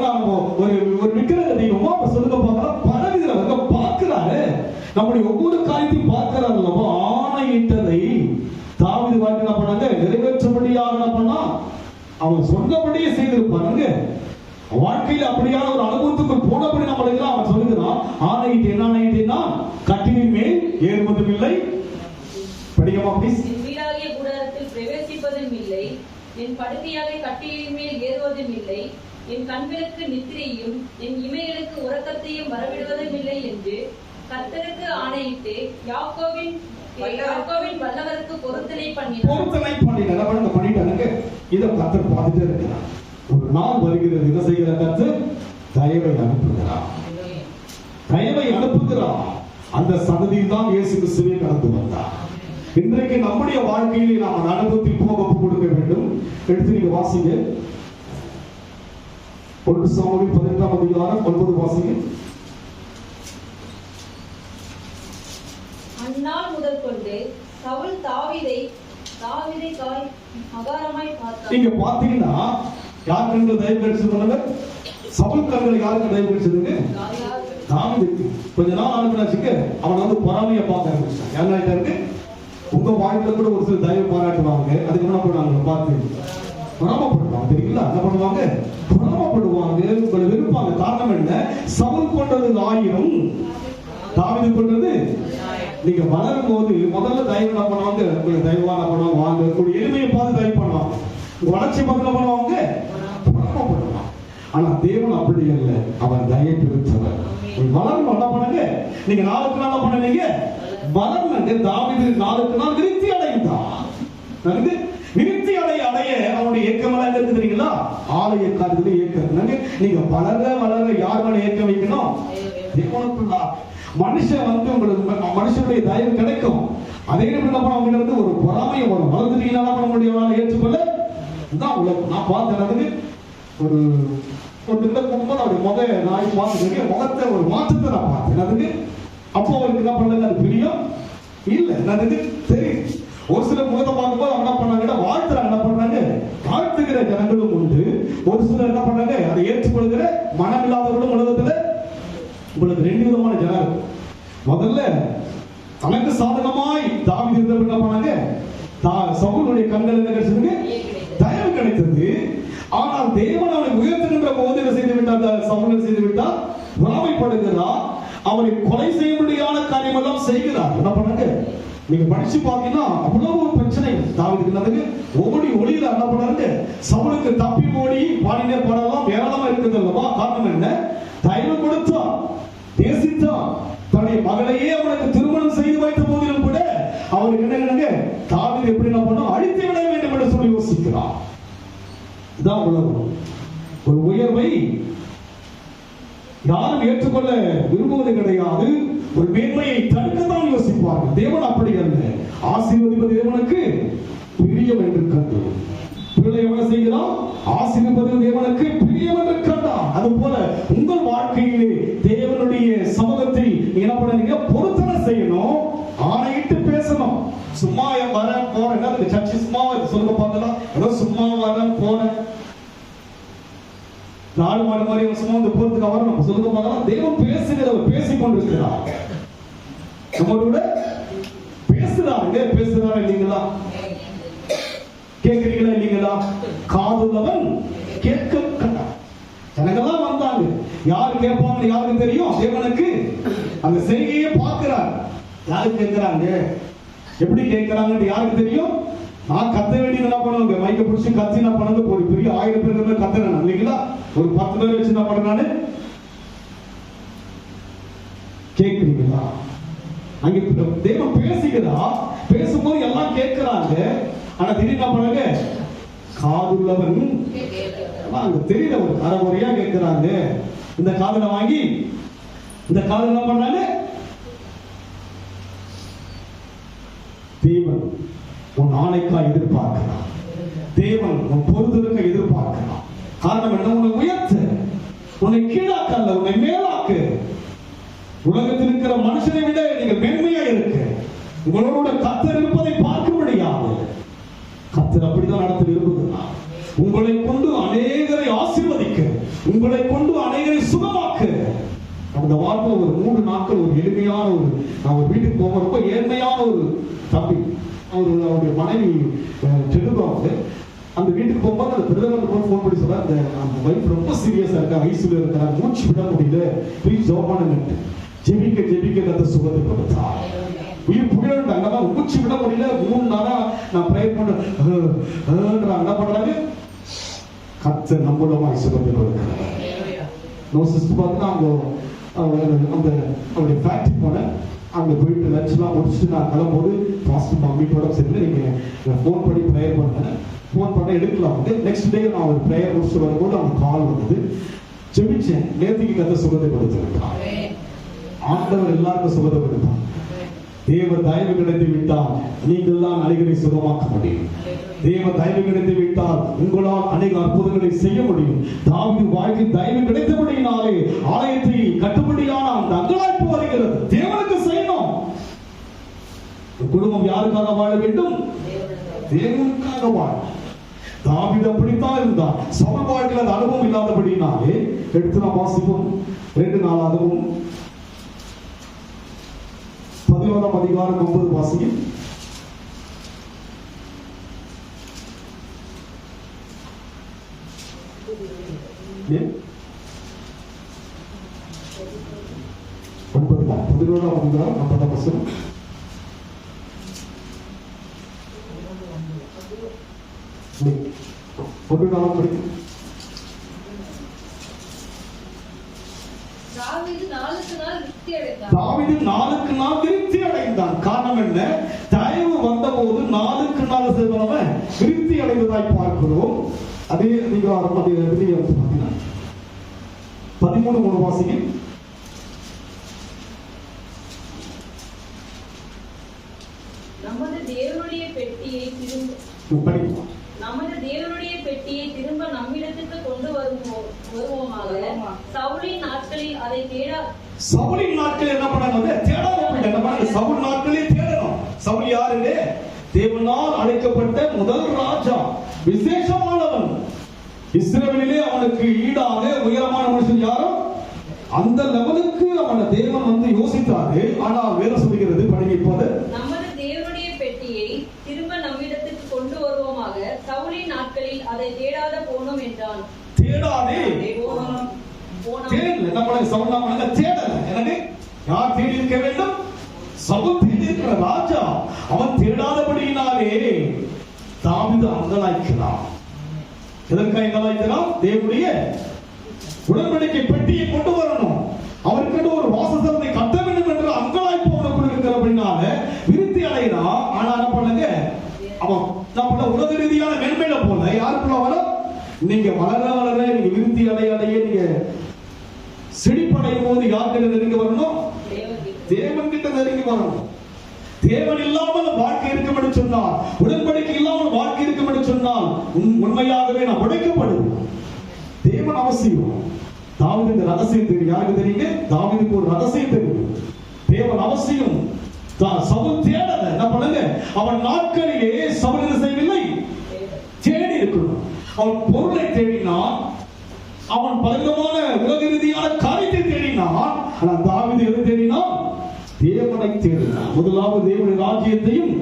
விக்கிரக தெய்வமோ அவர் சொல்லுங்க பார்க்கலாம், பழகுகிறவங்க பார்க்கிறாரு, நம்முடைய ஒவ்வொரு காரியத்தையும் பார்க்கிறாரு அல்லவா. ஆணையிட்டதை தாவீது வாழ்க்கை என்ன பண்ணாங்க, நிறைவேற்றபடியாக என்ன பண்ணா, அவன் சொன்னபடியே செய்திருப்பாங்க. வாழ்க்கையில அப்படியான ஒரு அனுபவத்துக்கு போனபடி நம்மளுக்கு அவன் சொல்லுகிறான், ஆணையிட்டு என்ன ஆணையிட்டா, கட்டிலின் மேல் ஏறுவதும் இல்லை, படிக்கமா ப்ளீஸ், என் வீடாகிய கூடாரத்தில் பிரவேசிப்பதும் இல்லை, என் படுக்கையாக கட்டிலின் மேல் ஏறுவதும் இல்லை, என் கண்களுக்கு நித்திரையும் என் இமைகளுக்கு உறக்கத்தையும் வரவிடுவதும் இல்லை என்று கர்த்தருக்கு ஆணையிட்டு யாக்கோபின் வல்லவருக்கு பொருத்தனை பண்ணிட்டாங்க. இதை கர்த்தர் பார்த்துட்டே இருக்கிறார். ஒரு நாள் வருகிறது, என்ன செய்கிற கர்த்தர் தயவை அனுப்புகிறார். அந்த சந்ததியில் தான் இயேசு கிறிஸ்துவை கடந்து வந்தார். இன்றைக்கு நம்முடைய வாழ்க்கையிலே நாம் அனுபவத்தில் போக கொடுக்க வேண்டும். எடுத்து நீங்க வாசிங்க, 1 சாமுவேல் 18ஆம் அதிகாரம் 9 வாசிங்க. அந்நாள் முதல் கொண்டு சவுல் தாவீதை அகாரமாய் பார்த்தார். நீங்க பாத்தீங்கன்னா யார் கண்கள் தயவு கிடைச்சது? சவுல் கண்கள் யாருக்கு தயவு கிடைச்சதுங்க? தாவீதுக்கு. கொஞ்ச நாள் ஆனதுனாச்சுங்க அவன் வந்து பொறாமையை பார்க்க ஆரம்பிச்சான். என்ன இருக்கு, உங்க வாழ்க்கையில கூட ஒரு சில தயவு பாராட்டுவாங்க, அதுக்கு என்ன பண்ணுவாங்க பார்த்து பொறாமப்படுவாங்க. தெரியுங்களா? என்ன பண்ணுவாங்க? பொறாமப்படுவாங்க, உங்களை விருப்பாங்க. காரணம் என்ன? சவுல் கொண்டது 1000, தாவீது கொண்டது. நீங்க வளரும் போது முதல்ல தயவு என்ன பண்ணுவாங்க? உங்களுக்கு தயவா என்ன பண்ணுவாங்க? வாங்க ஒரு எளிமையை பார்த்து தயவு பண்ணுவாங்க. வளர்ச்சி பார்த்து என்ன பண்ணுவாங்க? பொறாமப்படுவாங்க. ஆனா தேவன் அப்படி இல்லை, அவர் தயை பெற்றவர். வளரும் என்ன பண்ணுங்க? நீங்க நாளுக்கு நாள் பண்ணுவீங்க, வளர்ந்து தாவீது நாளுக்கு நாள் விருத்தி அடைந்தான். விருத்தி அடைய அவனுடைய ஏக்கமெல்லாம் இருக்கு தெரியுங்களா? ஆலய காரியத்துல ஏக்கம். நீங்க வளர வளர யார் மேல ஏக்கம் வைக்கணும்? தேவனுக்குள்ள. மனுஷன் வந்து உங்களுக்கு மனுஷனுடைய தயவு கிடைக்கும். அதே நேரத்தில் அவங்க வந்து ஒரு பொறாமையை வரும். வளர்ந்துட்டீங்கன்னா பண்ண முடியும், ஏற்றுக்கொள்ள இதுதான் உலகம். நான் பார்த்தேன் ஒரு முகத்தை ஒரு மாற்றத்தை நான் பார்த்தேன். அப்போ அவருக்கு என்ன பண்ணல, அது பிரியம் இல்ல. தெரியும், ஒரு சில முகத்தை பார்க்கும்போது என்ன பண்ணாங்க, வாழ்த்துறாங்க. என்ன பண்றாங்க? வாழ்த்துகிற ஜனங்களும் உண்டு. ஒரு சிலர் என்ன பண்ணாங்க, அதை ஏற்றுக்கொள்கிற மனம் இல்லாதவர்களும் உலகத்துல உங்களுக்கு 2 விதமான ஜனம். முதல்ல தனக்கு சாதகமாய் தாவீது இருந்தவர் என்ன பண்ணாங்க, சவுலுடைய கண்கள் என்ன கிடைச்சதுங்க? தயவு கிடைத்தது. ஆனால் தேவன் அவனை உயர்த்துகின்ற போது என்ன செய்து விட்டார்? சவுல் செய்து விட்டார், பொறாமைப்படுகிறார். அவரை கொலை செய்யும்படியான காரியம் எல்லாம் செய்கிறார். என்ன பண்ணாங்க? நீங்க படிச்சு பாத்தீங்கன்னா அவ்வளவு ஒரு பிரச்சனை தாவீதுக்கு. ஓடி ஒளியில என்ன பண்ணாங்க? சவுலுக்கு தப்பி ஓடி பாடினே பாடலாம் ஏராளமா இருக்குது அல்லவா? காரணம் என்ன? தயவு கொடுத்தான், நேசித்தான். தன்னுடைய மகளையே அவனுக்கு திருமணம் செய்து வைத்த போதிலும் கூட அவருக்கு என்ன, தாவீது எப்படி என்ன பண்ண, அழித்து விட வேண்டும் என்று சொல்லி யோசிக்கிறார். இதான் உலகம். ஒரு உயர்வை யாரும் ஏற்றுக்கொள்ள விரும்புவது கிடையாது. ஒரு மேன்மையை தடுக்கத்தான் யோசிப்பார்கள். தேவன் அப்படி அல்ல. ஆசீர்வதிப்பது தேவனுக்கு பிரியம் என்று கண்டு பிள்ளை என்ன செய்கிறான்? ஆசீர்வதிப்பது தேவனுக்கு பிரியம் என்று கண்டான். அது போல உங்கள் வாழ்க்கையிலே தேவனுடைய சமூகத்தில் என்ன பண்ணுங்க, பொருத்தனை செய்யணும், ஆணையிட்டு பேசணும். சும்மா வர போற சர்ச்சை சும்மா சொல்லுங்க பார்க்கலாம், ஏதோ சும்மா வர போற நாடு மாடு மாதிரி சும்மா வந்து போறதுக்கு வரணும் சொல்லுங்க பார்க்கலாம். தெய்வம் பேசுகிறவர் பேசிக் கொண்டிருக்கிறார், நம்மளோட பேசுறாங்க. பேசுறாரு இல்லைங்களா? கேட்கிறீங்களா இல்லைங்களா? காதுள்ளவன் கேட்க கண்டான். ஜனங்கள்லாம் வந்தாங்க. யாரு கேட்பாங்க யாருக்கு தெரியும்? தேவனுக்கு. அந்த செய்கையை பார்க்கிறார். யாரு கேட்கிறாங்க, எப்படி கேட்கிறாங்க யாருக்கு தெரியும்? நான் கத்த வேண்டியது என்ன பண்ணுவாங்க, மைக்க பிடிச்சி கத்தி என்ன பண்ணது, ஒரு பெரிய 1000 பேருக்கு கத்துறேன் இல்லைங்களா? ஒரு 10 பேர் வச்சு என்ன பண்றானு கேட்கிறீங்களா? அங்க தேவன் பேசுகிறா, பேசும்போது எல்லாம் கேட்கிறாங்க. ஆனா திடீர்னு என்ன பண்ணாங்க, காதுள்ளவன் அங்க தெரியல, ஒரு அரைமுறையா கேட்கிறாங்க. இந்த காதுல வாங்கி இந்த காதுல என்ன பண்ணாங்க, தேவன் உன் ஆணைக்காய் எதிர்பார்க்கிறான். தேவன் உன் பொறுத்தலுக்கு எதிர்பார்க்கிறான். காரணம் என்ன? உன்னை உயர்த்த, உன்னை கீழாக்கல்ல, உன்னை மேலாக்கு. உலகத்தில் இருக்கிற மனுஷனை விட நீங்கள் மேன்மையா இருக்கு. உங்களோட கர்த்தர் இருப்பதை பார்க்க முடியாது. கர்த்தர் அப்படிதான் நடத்த விரும்புகிறார். உங்களை கொண்டு அநேகரை ஆசீர்வதிக்க, உங்களை கொண்டு அநேகரை சுகமாக்க. அந்த வார்த்தை ஒரு 3 நாட்கள் ஒரு எளிமையான நான் ஒரு வீட்டுக்கு போக ரொம்ப ஏழ்மையான ஒரு தம்பி, அவருடைய மனைவி செல்லுவாங்க. அந்த வீட்டுக்கு போகும்போது அந்த பிரதமர் போன் பண்ணி சொல்றாரு, அந்த வைஃப் ரொம்ப சீரியஸா இருக்கா, ஐசியூல இருக்கிறார், மூச்சு விட முடியல, ப்ளீஸ் ஜெபம் பண்ணுங்க. ஜெபிக்க ஜெபிக்க அந்த சுகத்தை கொடுத்தார். உயிர் புகழாங்க, மூச்சு விட முடியல, 3 நாளா நான் ப்ரேயர் பண்றேன். என்ன பண்றாங்க? கர்த்தர் நம்மளமாய் சுகத்தை கொடுக்கிறார். நோசிஸ்ட் பார்த்தா அந்த அவருடைய ஃபேக்டரி போனேன். அங்கே போயிட்டு லஞ்ச்லாம் முடிச்சுட்டு நான் கிளம்போது பாஸ்டர் மம்மியோட சேர்ந்து நீங்கள் ஃபோன் பண்ணி ப்ரேயர் பண்ணேன். ஃபோன் பண்ண எடுக்கலாம். நெக்ஸ்ட் டே நான் ஒரு ப்ரேயர் முடிச்சுட்டு வரும்போது அவங்க கால் வந்தது. ஜெபிச்சேன். நேற்றுக்கு கத்த சுகத்தை கொடுத்துருக்கான். ஆண்டவர் எல்லாருக்கும் சுகத்தை கொடுத்தான். தேவ தயவு கிடைத்து விட்டால் நீங்கள் தான் அநேகரை சுகமாக்க முடியும். தேவ தயவு கிடைத்து விட்டால் உங்களால் அநேக அற்புதங்களை செய்ய முடியும். தாவீது வாழ்க்கை தயவு கிடைத்தபடியினாலே ஆலயத்தை கட்டுப்படியான அந்த அங்கலாய்ப்பு வருகிறது. தேவனுக்கு செய்யணும். குடும்பம் யாருக்காக வாழ வேண்டும்? தேவனுக்காக வாழ. தாவீது அப்படித்தான் இருந்தான். சவுல் வாழ்க்கையில் அந்த அனுபவம் இல்லாதபடினாலே எடுத்து நாம் வாசிப்போம். 2 நாளாகவும் 11ஆம் அதிகாரம் 9 வாசிக்கும். ஏன் 11ஆம் அதிகாரம் 9ஆம் வசனம். ஒன்று நாளாம் படிக்கும். தாவீது நாளுக்கு நாள் விருத்தி அடைந்தான். தாவீது நாளுக்கு நாள் விருத்தி அடைந்தான். காரணம் என்ன? தயவு வந்தபோது நாளுக்கு நாள் செய்வனவன் விருத்தி அடைவதாய் பார்க்கிறோம். அதே அதிகாரம் அதே வெளியே வந்து பார்த்தீங்கன்னா 13 வாசிக்கும். நமது தேவனுடைய பெட்டியை திரும்ப நம்மிடத்துக்கு கொண்டு வருவோமாக. சவுலின் நாட்களில் அதை சவுலின் நாட்களில் என்ன பண்ணாங்க? தேடாம சவுல் நாட்களில் தேடணும். சவுல் யாருங்க? தேவனால் அழைக்கப்பட்ட முதல் ராஜா, விசேஷமானவன். இஸ்ரவேலிலே அவனுக்கு ஈடாக உயரமான மனுஷன் யாரோ அந்த லெவலுக்கு அவன தேவன் வந்து யோசித்தாரு. ஆனா வேற சொல்லுகிறது படிங்க. இப்போது நமது தேவனுடைய பெட்டியை திரும்ப நம்மிடத்துக்கு கொண்டு வருவோமாக. சவுலின் நாட்களில் அதை தேடாத போனோம் என்றான். தேடாதே தேடல. நம்ம சவுல் நாம தேடல. எனவே யார் தேடி இருக்க வேண்டும்? சவுல் தேடி இருக்கிற ராஜா. அவன் தேடாதபடியினாலே தாவீது அங்கலாய்க்கிறான். எதற்காக அங்கலாய்க்கிறான்? தேவனுடைய உடன்படிக்கை பெட்டியை கொண்டு வரணும், அவருக்கு ஒரு வாசஸ்தலத்தை கட்ட வேண்டும் என்று அங்கலாய்ப்பு அவனுக்கு இருக்கிறபடினால விருத்தி அடைகிறான். ஆனா என்ன பண்ணுங்க? அவன் நம்மள உலக ரீதியான மேன்மையில போல யாருக்குள்ள வர நீங்க வளர வளர நீங்க விருத்தி அடைய நீங்க செழிப்படையும் போது யார்கிட்ட நெருங்கி வரணும்? தேவன் கிட்ட நெருங்கி வரணும். தேவன் இல்லாமல் வாழ்க்கை இருக்கும் என்று சொன்னால், உடன்படிக்கை இல்லாமல் வாழ்க்கை இருக்கும் என்று சொன்னால் உண்மையாகவே நாம் உடைக்கப்படுவோம். தேவன் அவசியம். தாவீதுக்கு ரகசியம் தெரியும். யாருக்கு தெரியுங்க? தாவீதுக்கு ஒரு ரகசியம் தெரியும். தேவன் அவசியம். சவுல் தேடல. என்ன பண்ணுங்க? அவன் நாட்களிலே சவுல் என்ன செய்யவில்லை? தேடி இருக்கணும். அவன் பொருளை தேடினான். அவன் பலவிதமான உலக ரீதியான காரியத்தை தேடினான். ஆனா தாவீது எதை தேடினான்? தேவனை தேடினான். முதலாவது தேவனுடைய ராஜ்யத்தையும்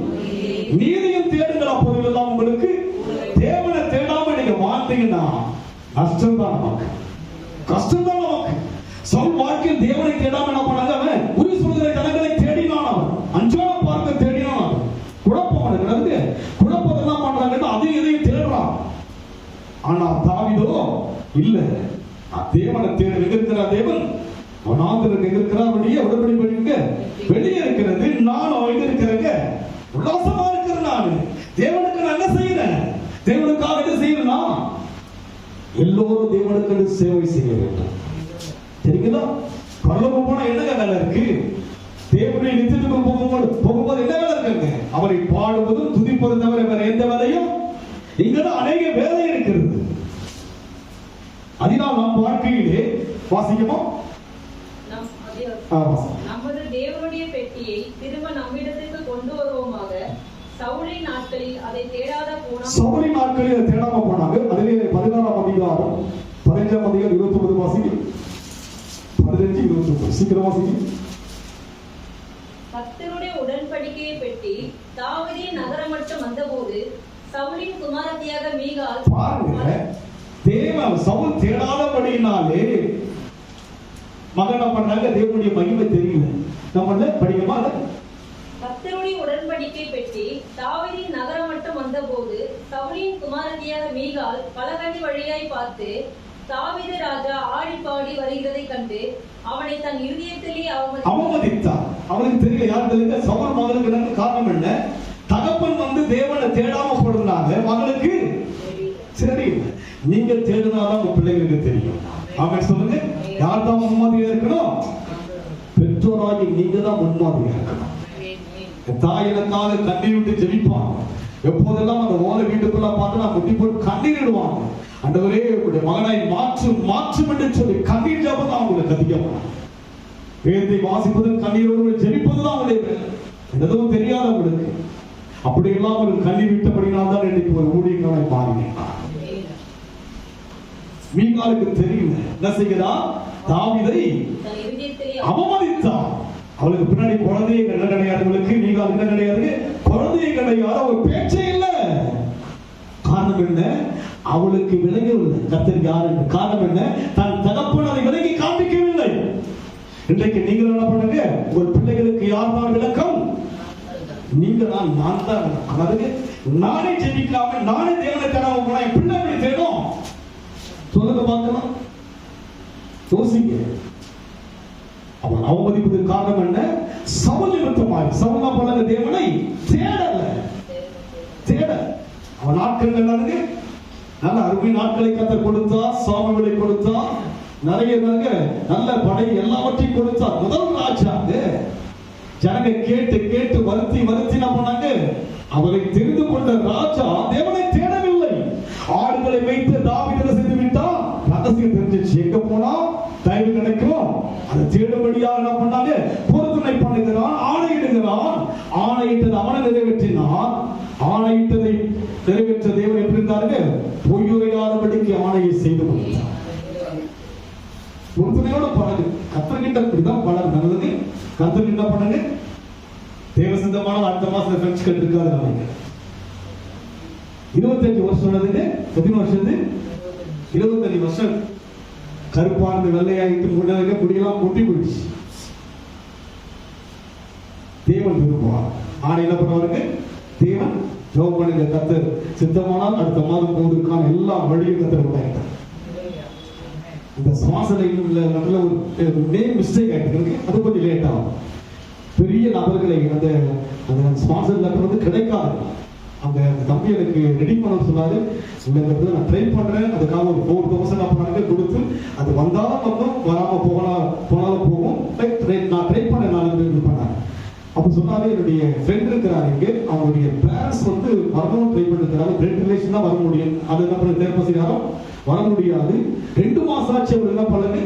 நீதியும் தேடுங்கள், அப்போதெல்லாம் உங்களுக்கு தேவனை தேடாம நீங்க வாழ்ந்தீங்கன்னா கஷ்டம்தான் நமக்கு. கஷ்டம்தான் நமக்கு. சவுல் வாழ்க்கையில் தேவனை தேடாம என்ன பண்ணாங்க? அவன் உரி சொல்கிற ஜனங்களை தேடினான். அவன் அஞ்சான பார்க்க தேடினான். அவன் குழப்பம் நடக்கிறது. குழப்பம் பண்றாங்க, அதையும் இதையும் தேடுறான். ஆனா தாவீதோ இல்ல, தேவனை தேட இருக்கிற தேவன் வனாந்திரத்தில் இருக்கிறாருடைய உடன்படிக்கை வெளியே இருக்கிறது. நானும் எங்க இருக்கிறேங்க? உல்லாசமா இருக்கிறேன். நான் தேவனுக்கு நான் என்ன செய்யறேன்? தேவனுக்காக என்ன செய்யறேன்னா எல்லோரும் தேவனுக்கு சேவை செய்ய வேண்டும். சரிங்களா? பரலோகம் போனா என்ன வேலை இருக்கு? தேவனுடைய நித்தியத்துக்கு போகும்போது என்ன வேலை இருக்குங்க? அவரை பாடுவதும் துதிப்பதும் தவிர வேற எந்த வேலையும் இங்கதான் அநேக வேலை இருக்கிறது. அதனால் நம் வாழ்க்கையிலே வாசிக்கமா நமது தேவனுடைய பெட்டியை திரும்ப நம்மிடத்துக்கு கொண்டு வருவோமாக. சவுலின் நாட்களில் அதை தேடாத போனாங்க. சவுலின் நாட்களில் அதை தேடாம போனாங்க. அதிலே 16ஆம் அதிகாரம் 15ஆம் அதிகாரம் 29 வாசிக்கும். 15 29 சீக்கிரம் வாசிக்கும். கர்த்தருடைய உடன்படிக்கையை பெட்டி தாவீதின் நகரம் மட்டும் வந்தபோது சவுலின் குமாரத்தியாக மீகாள். பாருங்க, தேவன் சவுல் தேடாதபடியினாலே மகன் பண்ணாங்க. தேவனுடைய மகிமை தெரியல. நம்ம படிக்கமா? கர்த்தருடைய உடன்படிக்கை பெட்டி தாவீதின் நகரம் மட்டும் வந்தபோது சவுலின் குமாரத்தியாக மீகாள் பலகணி வழியாய் பார்த்து தாவீது ராஜா ஆடி பாடி வருகிறதை கண்டு அவனை தன் இருதயத்திலே அவமதித்தார். அவனுக்கு தெரியல. யார் தெரியல? சவுல் மகனுக்கு காரணம் என்ன? தகப்பன் வந்து தேவனை தேடாம போடுறாங்க. மகளுக்கு சரி, நீங்க தேடினாதான் உங்க பிள்ளைகளுக்கு தெரியும். ஆமென் சொல்லுங்க. யார் தான் முன்மாதிரியா இருக்கணும்? பெற்றோராகி நீங்க தான் முன்மாதிரியா இருக்கணும். தாய் எனக்காக கண்ணீர் விட்டு ஜெபிப்பாங்க. எப்போதெல்லாம் அந்த ஓலை வீட்டுக்குள்ள பார்த்து நான் முட்டி போட்டு கண்ணீரிடுவாங்க. ஆண்டவரே உங்களுடைய மகனை மாற்றும் என்று சொல்லி கண்ணீர் ஜெபம் தான் அவங்களுக்கு அதிகமாக. வேதத்தை வாசிப்பதும் கண்ணீரோடு ஜெபிப்பதுதான் அவங்களுடைய வேலை. எதுவும் தெரியாதவங்களுக்கு அப்படி இல்லாமல் கண்ணீர் விட்டபடினால்தான் இன்னைக்கு ஒரு ஊழியக்காரனை மாறினேன். மீகாலுக்கு தெரியல. என்ன செய்கிறான்? தாவீதை தன் இருதயத்திலே அவமதித்தான். அவளுக்கு பின்னாடி குழந்தையே கிடையாது. மீகால் என்ன கிடையாது? குழந்தையே கிடையாது. ஒரு பேச்சே இல்லை. காரணம் என்ன? அவளுக்கு விளங்கவில்லை கர்த்தர் யார் என்று. காரணம் என்ன? தன் தகப்பன் அதை விலகி காண்பிக்கவில்லை. இன்றைக்கு நீங்கள் என்ன பண்ணுங்க? உங்கள் பிள்ளைகளுக்கு யார் தான் விளக்கம்? நீங்க தான். நான் தான். அதாவது நானே ஜெபிக்காம நானே தேவனை தேடாம போனா என் பிள்ளை எப்படி தேடும்? சொல்லுங்க பார்க்கலாம். யோசிங்க. அவன் அவமதிப்பதற்கு காரணம் என்ன? சவுல் நிமித்தமாய். சவுல் போல தேவனை தேடல. அவன் நாட்கள் என்னது? நல்ல அருமை நாட்களை கர்த்தர் கொடுத்தார். சாமுவேலை கொடுத்தார். நிறைய நல்ல படை எல்லாவற்றையும் கொடுத்தார். முதல் ராஜா. ஜனங்க கேட்டு கேட்டு வருத்தி என்ன பண்ணாங்க? அவரை தெரிந்து கொண்ட ராஜா தேவனை தேடவில்லை. ஆடுகளை வைத்து தாவீது செய்து விட்டான். ரகசியம் தெரிஞ்சிச்சு. எங்க போனா தயவு கிடைக்கும் அதை தேடும்படியாக என்ன பண்ணாங்க? பொருத்தனை பண்ணுகிறான், ஆணையிடுகிறான். ஆணையிட்டது அவனை நிறைவேற்றினான். ஆணையிட்டதை நிறைவேற்ற தேவன் எப்படி இருந்தாருங்க? பொய்யுரையாதபடிக்கு ஆணையை செய்து கொடுத்தார். பொருத்தனையோட பழகு. கத்தர்கிட்ட இப்படிதான் பழகு. நல்லது. கத்தர் என்ன பண்ணுங்க? தேவ சித்தமான அடுத்த மாசம் பிரெஞ்சு கட்டு இருக்காது. நாளைக்கு 25 வருஷம் சொன்னதுங்க. எத்தனை வருஷத்து? 25 வருஷம். கருப்பானது வெள்ளையாயிட்டு முன்னதுங்க குடியெல்லாம் முட்டி போயிடுச்சு. தேவன் விரும்புவார். ஆனா என்ன பண்ணுவாருங்க? தேவன் ஜெபம் பண்ணுங்க. கர்த்தர் சித்தமானால் அடுத்த மாதம் போவதற்கான எல்லா வழியும் கர்த்தர் உண்டாயிட்டார். இந்த சுவாசனையில் நல்ல ஒரு நேம் மிஸ்டேக் ஆயிட்டு. அது கொஞ்சம் லேட் ஆகும். பெரிய நபர்களை அந்த ஸ்பான்சர் லெட்டர் வந்து கிடைக்காது. அந்த தம்பி எனக்கு ரெடி பண்ண சொன்னாரு. நான் ட்ரை பண்றேன். அதுக்காக ஒரு 4,000 அப்படி கொடுத்து அது வந்தாலும் வந்தோம், வராம போனாலும் போகும். நான் ட்ரை பண்ண 4 பேர் பண்ணாங்க. அப்ப சொன்னாலே என்னுடைய ஃப்ரெண்ட் இருக்கிறாரு இங்கே. அவனுடைய பேரண்ட்ஸ் வந்து வரணும் ட்ரை பண்ணிருக்கிறாரு. பிளட் ரிலேஷன் தான் வர முடியும். அது என்ன பண்ண தேர்ப்பசிகாரம் வர முடியாது. 2 மாசம் ஆச்சு. அவர் என்ன பண்ணுங்க?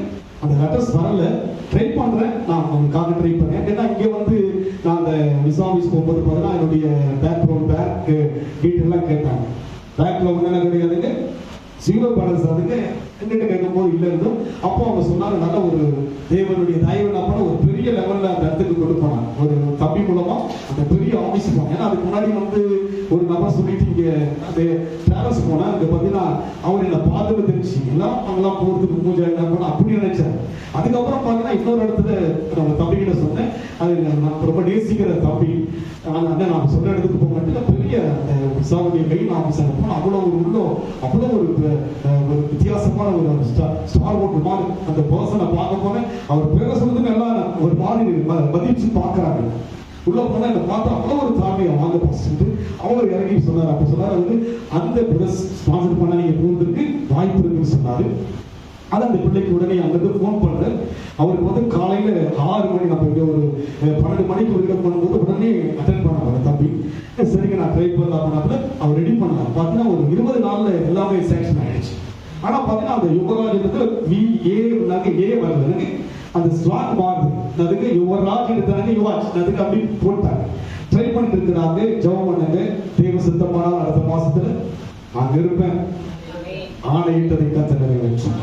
அந்த லெட்டர்ஸ் வரல. ட்ரை பண்றேன். நான் அவனுக்காக ட்ரை பண்ணேன். ஏன்னா இங்கே வந்து நான் அந்த விசா ஆஃபீஸ் போகும்போது பார்த்தீங்கன்னா என்னுடைய பேக் டீட்டெயிலாம் கேட்டாங்க. பேக்ல ஒன்றும் என்ன கிடையாதுங்க, 0 பேலன்ஸ். அதுக்கு எங்கிட்ட கேட்கும்போது இல்லை இருந்தோம். அப்போ அவங்க சொன்னாங்க நல்ல ஒரு தேவனுடைய தயவு என்ன பண்ண ஒரு பெரிய லெவலில் அந்த இடத்துக்கு கொண்டு போனாங்க. ஒரு தம்பி மூலமா அந்த பெரிய ஆஃபீஸ் போனாங்க. ஏன்னா அதுக்கு முன்னாடி வந்து ஒரு நபர் சொல்லிட்டு இங்கே அந்த டிராவல்ஸ் போனேன். அங்கே பார்த்தீங்கன்னா அவர் என்னை பார்த்துட்டு தெரிஞ்சு எல்லாம் அவங்களாம் போகிறதுக்கு பூஜை என்ன பண்ண அப்படி நினைச்சார். அதுக்கப்புறம் பார்த்தீங்கன்னா இன்னொரு இடத்துல நம்ம தம்பிக்கிட்ட சொன்னேன். அது நான் ரொம்ப நேசிக்கிற தம்பி. நான் சொன்ன இடத்துக்கு போக மாட்டேன். பெரிய விசாவுடைய மெயின் ஆஃபீஸ் போனோம். அவ்வளோ ஒரு வித்தியாசமான ஒரு ஸ்டார் போட்டு மாதிரி அந்த பர்சனை பார்க்க போனேன். அவர் பேர சொல்றதுக்கு எல்லாம் ஒரு மாதிரி மதிச்சு பார்க்கறாங்க. உள்ள போனா என்ன பார்த்தா அவ்வளோ ஒரு தாழ்மையை வாங்க பசிட்டு அவங்க இறங்கி சொன்னார். அப்போ சொன்னார் வந்து அந்த பிரஸ் ஸ்பான்சர் பண்ண நீங்க போகிறதுக்கு வாய்ப்பு இருக்குன்னு சொன்னாரு. அது அந்த பிள்ளைக்கு உடனே அங்கிருந்து ஃபோன் பண்றேன். அவருக்கு வந்து காலையில 6 மணி நம்ம இங்கே ஒரு 12 மணிக்கு ஒரு இடம் பண்ணும்போது உடனே அட்டென்ட் பண்ணாங்க தம்பி. சரிங்க நான் ட்ரை பண்ணலாம்னாப்புல அவர் ரெடி பண்ணார். பார்த்தீங்கன்னா ஒரு 20 நாள்ல எல்லாமே சேங்ஷன் ஆயிடுச்சு. ஆனா பார்த்தீங்கன்னா அந்த யுவராஜத்துக்கு ஏ வரல. அந்த ஸ்லாட் மாறுது. அதுக்கு யுவராஜ் எடுத்தாங்க, யுவாஜ் அதுக்கு அப்படி போட்டாங்க. ட்ரை பண்ணிட்டு இருக்கிறாங்க. ஜெபம் பண்ணுங்க. தேவ சித்தமானால் அடுத்த மாசத்துல நான் இருப்பேன். ஆணையிட்டதை கர்த்தர் நிறைவேற்றும்.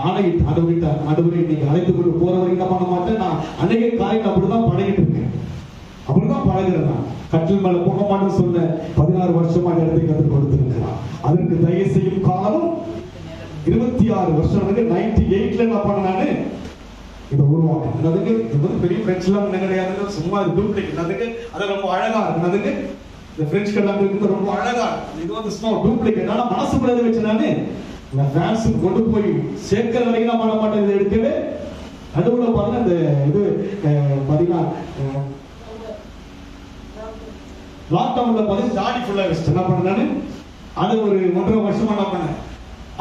ஆணையிட்டு அடுவரை நீங்க அழைத்து கொண்டு போற வரைக்கும் என்ன பண்ண மாட்டேன். நான் அநேக காரியங்கள் அப்படிதான் பழகிட்டு இருக்கேன். அப்படிதான் பழகிறேன். நான் கட்டில் மேல போக மாட்டேன்னு சொன்ன 16 வருஷமா இடத்தை கற்றுக் கொடுத்திருக்கிறான். அதற்கு தயவு செய்யும் காலம் 26 வருஷம். 98ல என்ன பண்ணானு இதை உருவாக்க. அதுக்கு இது வந்து பெரிய பிரெஞ்சு எல்லாம் கிடையாது. சும்மா இது டூப்ளிகேட். அதுக்கு அது ரொம்ப அழகா இருக்கு. அதுக்கு இந்த பிரெஞ்சு கல்லாம் இருக்கு ரொம்ப அழகா. இது வந்து சும்மா டூப்ளிகேட். ஆனா மனசுக்குள்ள எதை வச்சு நானு இந்த பிரான்ஸுக்கு கொண்டு போய் சேர்க்கிற வரைக்கும் நான் பண்ண மாட்டேன். இதை எடுக்கவே நடுவுல பாருங்க இந்த இது பாத்தீங்கன்னா லாக்டவுன்ல பாத்தீங்கன்னா ஜாடி ஃபுல்லா வச்சுட்டு என்ன பண்ணானு அது ஒரு 1.5 வருஷமா என்ன பண்ணேன்.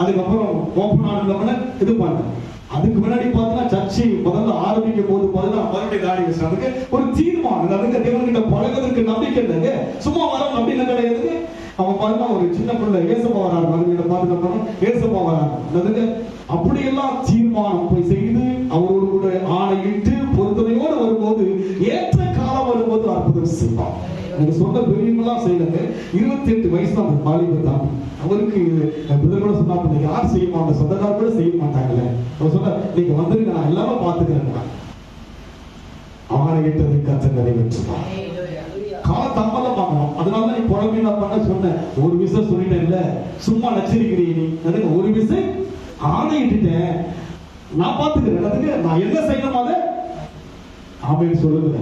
அதுக்கப்புறம் ஓப்பன் ஆனதுல இது பண்ணேன். அதுக்கு முன்னாடி பார்த்தீங்கன்னா சர்ச்சை முதல்ல ஆரம்பிக்கும் போது பார்த்தீங்கன்னா மறுபடியும் தாடி வச்சு அதுக்கு ஒரு தீர்மானம். அதுக்கு தேவன்கிட்ட பழகிறதுக்கு நம்பிக்கை இல்லைங்க. சும்மா வரோம் அப்படின்னு கிடையாது. அவன் பார்த்தா ஒரு சின்ன பிள்ளை ஏசப்பா வராரு. மறுபடியும் பார்த்து ஏசப்பா வராரு. அதுக்கு அப்படியெல்லாம் தீர்மானம் போய் செய்து அவரோடு கூட ஆணையிட்டு பொறுத்தனையோடு வரும்போது ஏற்ற காலம் வரும்போது அற்புதம் செய்வான். எனக்கு சொன்ன பெரியவங்களாம் செய்யலங்க. 28 வயசு தான் அந்த வாலிபர் தான். அவருக்கு கூட சொன்னா யார் செய்ய மாட்டாங்க, சொந்தக்காரர் கூட செய்ய மாட்டாங்கல்ல. அவர் சொன்ன நீங்க வந்துருங்க, நான் எல்லாமே பார்த்துக்கிறேன். ஆணையிட்டதை கர்த்தர் நிறைவேற்றுவார். கால தாமதம் ஆகணும். அதனால நீ குழம்பு நான் பண்ண சொன்னேன். ஒரு விஷயம் சொல்லிட்டேன்ல, சும்மா நச்சரிக்கிறீ நீ. அதுக்கு ஒரு விஷயம் ஆணையிட்டுட்டேன், நான் பார்த்துக்கிறேன். அதுக்கு நான் என்ன செய்யணும் அதை ஆமைன்னு சொல்லுங்க.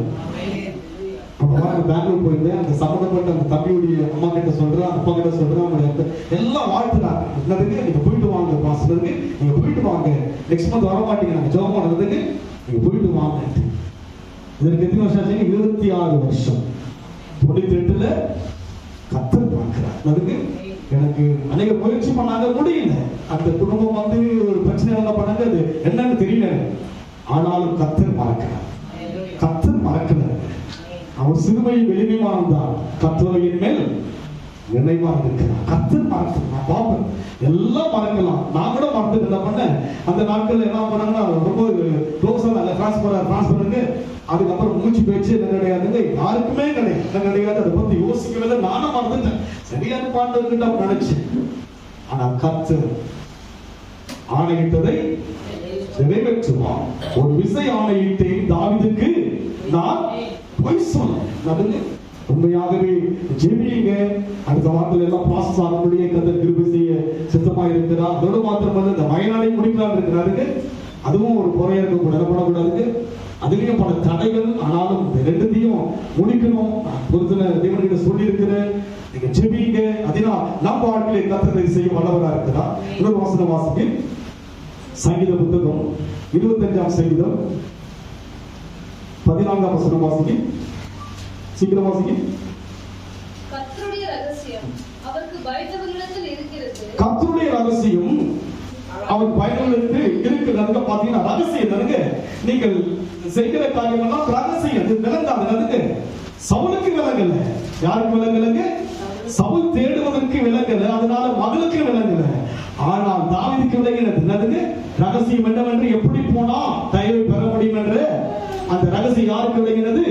பெங்களூர் போயிருந்தேன். அந்த சம்பந்தப்பட்ட அந்த தம்பியுடைய அம்மா கிட்ட சொல்றேன், அப்பா கிட்ட சொல்றேன், எல்லாம் வாழ்த்துறாங்க. என்னதுக்கு நீங்க போயிட்டு வாங்க பாஸ்டருக்கு, நீங்க போயிட்டு வாங்க, நெக்ஸ்ட் மந்த் வர மாட்டீங்க, நாங்க ஜெபம் பண்ணதுக்கு நீங்க போயிட்டு வாங்க. இதற்கு எத்தனை வருஷம் ஆச்சு? 26 வருஷம். 98ல கர்த்தர் பார்க்கிறார். அதுக்கு எனக்கு அநேக முயற்சி பண்ணாங்க, முடியல. அந்த குடும்பம் வந்து ஒரு பிரச்சனை என்ன பண்ணாங்க, அது என்னன்னு தெரியல. ஆனாலும் கர்த்தர் பார்க்கிறார். கர்த்தர் மறக்கிறார். அவர் சிறுமையில் எளிமையானதான், கர்த்தரின் மேல் நினைவாக இருக்கிறார். கர்த்தர் மறக்கிறார். நான் பார்ப்பேன், எல்லாம் மறக்கலாம். நான் கூட மறந்துட்டு என்ன பண்ணேன், அந்த நாட்கள் என்ன பண்ணாங்கன்னா ரொம்ப க்ளோஸாக டிரான்ஸ்பர் அதுக்கப்புறம் மூச்சு பேச்சு என்ன கிடையாதுங்க, யாருக்குமே கிடையாது. அதை பத்தி யோசிக்கவே நானும் மறந்துட்டேன். சரியான பாண்டவர்கிட்ட நினைச்சேன். ஆனா கர்த்தர் ஆணையிட்டதை நிறைவேற்றுவான். ஒரு விசை ஆணையிட்டேன் தாவீதுக்கு, நான் பொய் சொன்னேன். உண்மையாகவே ஜெபிங்க. அடுத்த வாரத்தில் எல்லாம் ப்ராசஸ் ஆகக்கூடிய கர்த்தர் கிருபை செய்ய சித்தமா இருக்கிறார். அதோடு மாத்திரமல்ல, இந்த வயநாடை முடிக்கலாம் இருக்கிறாருக்கு. அதுவும் ஒரு குறையா இருக்க இடப்படக்கூடாது. அதுலயும் பல தடைகள். ஆனாலும் இந்த ரெண்டுத்தையும் முடிக்கணும். பொறுத்தன தேவன்கிட்ட சொல்லி இருக்கிறேன், நீங்க ஜெபிங்க. அதனால் நம்ம வாழ்க்கையை கர்த்தர் செய்ய வல்லவரா இருக்கிறார். இன்னொரு வசனம் வாசிக்க, சங்கீத புத்தகம் 25ஆம் சங்கீதம் 14ஆம் வசனம் வாசிக்க. சீக்கிரம் வாசிக்க. கர்த்தருடைய ரகசியம் அவருக்கு பயந்தவர்களிடத்தில் இருக்கிறது. கர்த்தருடைய ரகசியம் அவர் பயனுள்ளது இருக்கிறது. பாத்தீங்கன்னா ரகசியம் தானுங்க. நீங்கள் செய்கிற காரியம் எல்லாம் ரகசியம் விளங்காது. சவுலுக்கு விளங்கல. யாருக்கு விளங்கலங்க? சவுல் தேடுவதற்கு விளங்கல. அதனால மகளுக்கு விளங்கல. ஆனால் தாவீதுக்கு விளங்கினது. ரகசியம் என்னவென்று, எப்படி போனா தயவை பெற முடியும் என்று அந்த ரகசியம் யாருக்கு விளங்கினது?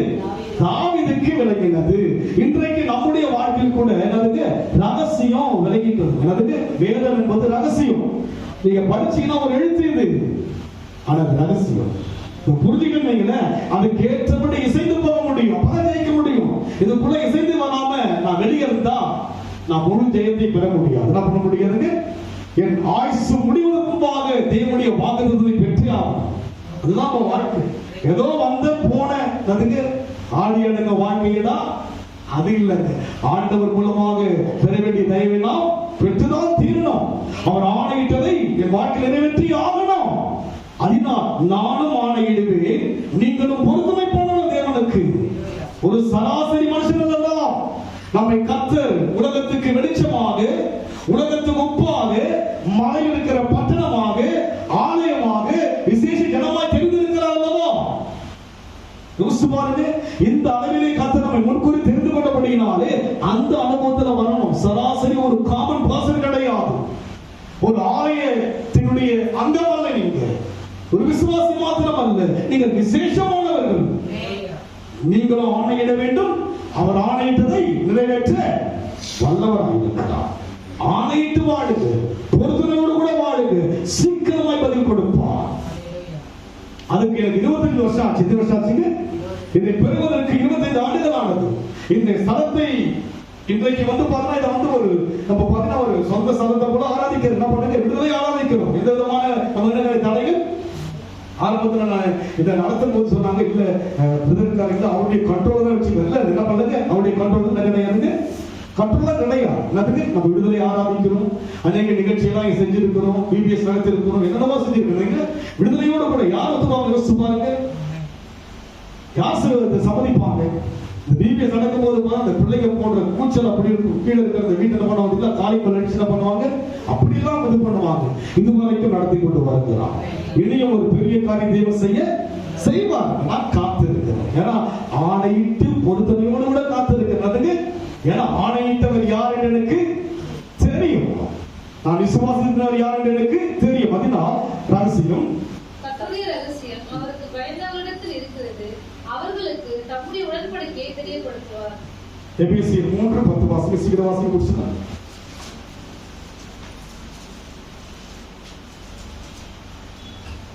தாவீதுக்கு விளங்கினது. இன்றைக்கு நம்முடைய வாழ்க்கையில் கூட என்னது ரகசியம் விளங்கிட்டது. என்னது வேதம் என்பது ரகசியம். நீங்க படிச்சீங்கன்னா ஒரு எழுத்து இது, ஆனா அது ரகசியம். புரிஞ்சுக்கிறீங்களா? அதுக்கு ஏற்றபடி இசைந்து போக முடியும், அப்பதான் ஜெயிக்க முடியும். இதுக்குள்ள இசைந்து வராம நான் வெளியே இருந்தா நான் முழு ஜெயத்தை பெற முடியாது. என்ன பண்ண முடியாது? என் ஆயுசு முடிவதற்கு முன்பாக தேவனுடைய வாக்குத்தத்தத்தை பெற்றே ஆகும். அதுதான் வாழ்க்கை. ஏதோ வந்த போன ஆடி அடங்க வாழ்க்கையதா அது இல்லைங்க. ஆண்டவர் மூலமாக பெற வேண்டிய தயவை நாம் பெற்றுதான் தீரணும். அவர் ஆணையிட்டதை என் வாழ்க்கையில் நிறைவேற்றி ஆகணும். அதனால் நானும் ஆணையிடுவேன், நீங்களும் பொறுத்துமை பண்ணணும். தேவனுக்கு ஒரு சராசரி மனுஷன் அல்ல. நம்மை கர்த்தர் உலகத்துக்கு வெளிச்சமாக, உலகத்துக்கு உப்பாக, மலை இருக்கிற பட்டணமாக, ஆலயமாக, விசேஷ ஜனமாய் தெரிந்திருக்கிறார் அல்லவா? பாருங்க, இந்த அளவிலே கர்த்தர் நம்மை முன்கூறி தெரிந்து கொண்டபடியினாலே அந்த அனுபவத்தில் வரணும். சராசரி ஒரு காமன் பர்சன் கிடையாது. ஒரு ஆலயத்தினுடைய அங்கம் அல்ல. நீங்க ஒரு விசுவாசி மாத்திரம் அல்ல, நீங்கள் விசேஷமானவர்கள். நீங்களும் ஆணையிட வேண்டும். அவர் ஆணையிட்டதை நிறைவேற்ற வல்லவராக இருக்கிறார். ஆணையிட்டு வாழுங்க, பொறுத்துணையோடு கூட வாழுங்க, சீக்கிரமாய் பதில் கொடுப்பார். அதுக்கு எனக்கு 25 வருஷம் ஆச்சு. 20 வருஷம் ஆச்சுங்க. இதை பெறுவதற்கு 25 ஆண்டுகள் ஆனது. இந்த ஸ்தலத்தை இன்றைக்கு வந்து பார்த்தா இதை வந்து ஒரு நம்ம பார்த்தா ஒரு சொந்த ஸ்தலத்தை போல ஆராதிக்கிறது. என்ன பண்ணுங்க, விடுதலை ஆராதிக்கிறோம். எந்த விதமான நம்ம தடைகள் ஆரம்பத்தில் நான் இதை நடத்தும் போது சொன்னாங்க, இல்ல பிரதர்காரங்க அவருடைய கண்ட்ரோல் தான் வச்சுக்கல. என்ன பண்ணுங்க, அவருடைய கண்ட்ரோல் தான் கிடையாது. கண்ட்ரோலா கிடையாது. என்னதுக்கு நம்ம விடுதலை ஆராதிக்கிறோம், அநேக நிகழ்ச்சியெல்லாம் செஞ்சிருக்கிறோம், பிபிஎஸ் நடத்திருக்கிறோம், என்னென்னவோ செஞ்சிருக்கிறீங்க. விடுதலையோட கூட யார் ஒத்துவாங்க யோசிச்சு பாருங்க. யார் சம்மதிப்பாங்க? இந்த பிபிஎஸ் நடக்கும் போது அந்த பிள்ளைங்க போடுற கூச்சல் அப்படி இருக்கும். கீழே இருக்கிற வீட்டில் பண்ணுவாங்க, காலிப்பல் அடிச்சு என்ன பண்ணுவாங்க, அப்படிலாம் இது பண்ணுவாங்க. இதுவரைக்கும் நடத்தி கொண்டு வருகிறார். இனியும் ஒரு பெரிய காரியம் தெய்வம் செய்வார். நான் காத்து இருக்கிறேன். ஏன்னா ஆணையிட்டு பொறுத்தனையோடு கூட காத்து இருக்கிறது. ஏன்னா ஆணையிட்டவர் யார் என்று எனக்கு தெரியும். நான் விசுவாசித்தவர் யார் என்று எனக்கு தெரியும். அதனால் ரகசியம் கர்த்தருடைய ரகசியம் அவருக்கு பயந்தவர்களிடத்தில் இருக்கிறது. அவர்களுக்கு தம்முடைய உடன்படிக்கையை தெரியப்படுத்துவார். எபேசியர் 3:10 வாசிங்க, சீக்கிரம் வாசிங்க முடிச்சுங்க.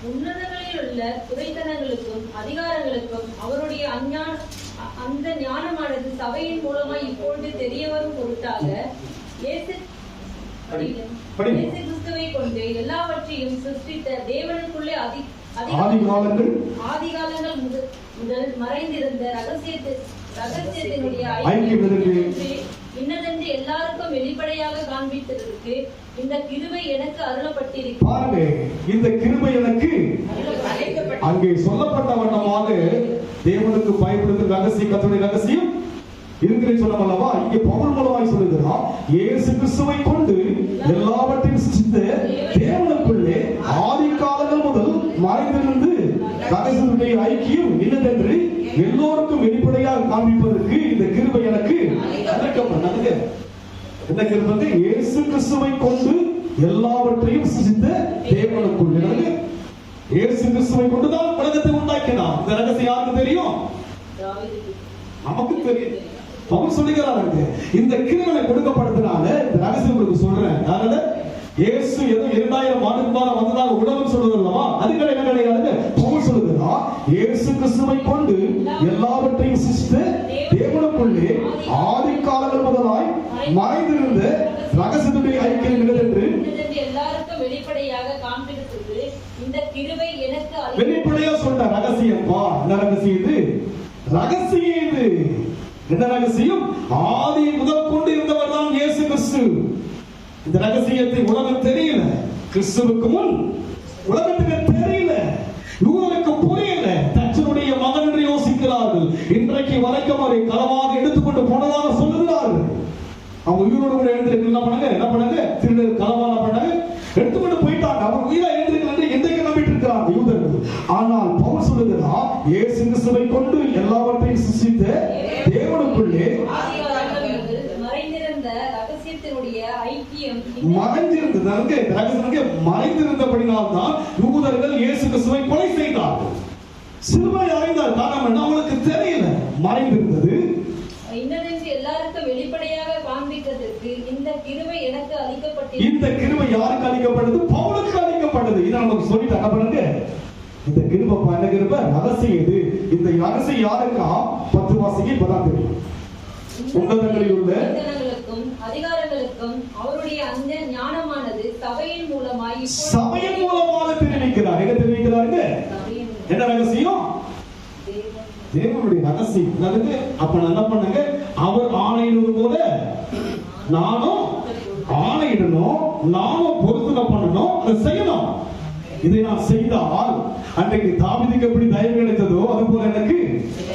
உன்னதங்களில் உள்ள துரைத்தனங்களுக்கும் அதிகாரங்களுக்கும் அவருடைய அந்த ஞானமானது சபையின் மூலமாய் இப்பொழுது தெரிய வரும் பொருட்டாக இயேசு கிறிஸ்துவை கொண்டு எல்லாவற்றையும் சிருஷ்டித்த தேவனுக்குள்ளே ஆதிகாலங்கள் முதல் மறைந்திருந்த ரகசியத்தினுடைய இன்னதென்று எல்லாருக்கும் வெளிப்படையாக காண்பித்ததற்கு இந்த கிருபை எனக்கு அருளப்பட்டிருக்கிறது. பாருங்க, இந்த கிருபை எனக்கு அங்கே சொல்லப்பட்ட வண்ணமாக தேவனுக்கு பயப்படுகிற ரகசியம், கர்த்தருடைய ரகசியம் இருக்கிறேன்னு சொன்னமல்லவா, இங்கே பவுல் மூலமாய் சொல்லுகிறார், இயேசு கிறிஸ்துவை கொண்டு எல்லாவற்றையும் சிருஷ்டித்த தேவனுக்குள்ளே ஆதி காலங்கள் முதல் மறைந்திருந்து ரகசியத்துடைய ஐக்கியம் இன்னதென்று எல்லோருக்கும் வெளிப்படையாக காண்பிப்பதற்கு இந்த கிருபை எனக்கு அளிக்கப்பட்டது. இந்த கிருபை இயேசு கிறிஸ்துவை கொண்டு எல்லாவற்றையும் சிருஷ்டித்த தேவனுக்குள்ளே, இயேசு கிறிஸ்துவை கொண்டுதான் உலகத்தை உண்டாக்கினார். இந்த ரகசியம் யாருக்கு தெரியும்? நமக்கு தெரியும். பவுல் சொல்லுகிறாரு, இந்த கிருபை கொடுக்கப்படுறதுனால இந்த ரகசியம் உங்களுக்கு சொல்றேன். அதனால இயேசு ஏதோ 2000 ஆண்டுக்கு முன்னால வந்ததாக உலகம் சொல்லுது அல்லவா, அதுக்கு என்ன கிடையாது. பவுல் சொல்லுகிறார், இயேசு கிறிஸ்துவை கொண்டு எல்லாவற்றையும் சிருஷ்டித்த தேவனுக்குள்ளே ஆதி காலங்கள் முதலாய் மறைந்திருந்த ரகசியத்துடைய ஐக்கியம் என்று எல்லாருக்கும் வெளிப்படையாக காண்பித்தது இந்த கிருபை எனக்கு வெளிப்படையா சொன்ன ரகசியம். என்ன ரகசியம் இது? ரகசியம் இது. என்ன ரகசியம்? ஆதி முதல் கொண்டு இருந்தவர் தான் இயேசு கிறிஸ்து. இந்த ரகசியத்தை உலகம் தெரியல. கிறிஸ்துவுக்கு முன் உலகத்துக்கு தெரியல, யூதருக்கு புரியல. தச்சனுடைய மகன் என்று யோசிக்கிறார்கள். இன்றைக்கு வரைக்கும் அவரை களவாக எடுத்துக்கொண்டு போனதாக சொல்லுகிறார்கள். அவங்க உயிரோடு கூட எழுந்திருக்கு என்ன பண்ணாங்க? திருடர் களவான பண்ணாங்க, எடுத்துக்கொண்டு போயிட்டாங்க. அவங்க உயிரா எழுந்திருக்கிறாங்க எந்தைக்கு நம்பிட்டு இருக்கிறாங்க யூதர்கள். ஆனால் பவுல் சொல்லுகிறார், இயேசு கிறிஸ்துவை கொண்டு எல்லாவற்றையும் சிருஷ்டித்த தேவனுக்குள்ளே மறைந்திருந்தபடினால்தான் யூதர்கள் இயேசு கிறிஸ்துவை கொலை செய்தார்கள், சிலுவை அறைந்தார். காரணம் என்ன? அவங்களுக்கு தெரியல, மறைந்திருந்தது. எல்லாருக்கும் வெளிப்படையாக காண்பிக்கிறதுக்கு இந்த கிருபை எனக்கு அளிக்கப்பட்டது. இந்த கிருபை யாருக்கு அளிக்கப்பட்டது? பவுலுக்கு அளிக்கப்பட்டது. இதை நமக்கு சொல்லிட்டு என்ன பண்ணுங்க, இந்த கிருபை என்ன கிருபை? ரகசியம் இது. இந்த ரகசியம் யாருக்கா? 10 வாசிக்கு இப்பதான் தெரியும். உன்னதங்களில் உள்ள அதிகாரங்களுக்கும் அவருடைய அந்த ஞானமானது சபையின் மூலமாக தெரிவிக்கிறார். எங்க தெரிவிக்கிறாருங்க? என்ன ரகசியம்? தேவனுடைய ரகசியம். அப்ப என்ன பண்ணுங்க, அவர் ஆணையிடும் போல நானும் ஆணையிடணும், நானும் பொருத்தனை பண்ணணும், அதை செய்யணும். இதை நான் செய்தால் அன்றைக்கு தாவீதுக்கு எப்படி தயவு கிடைத்ததோ அது போல எனக்கு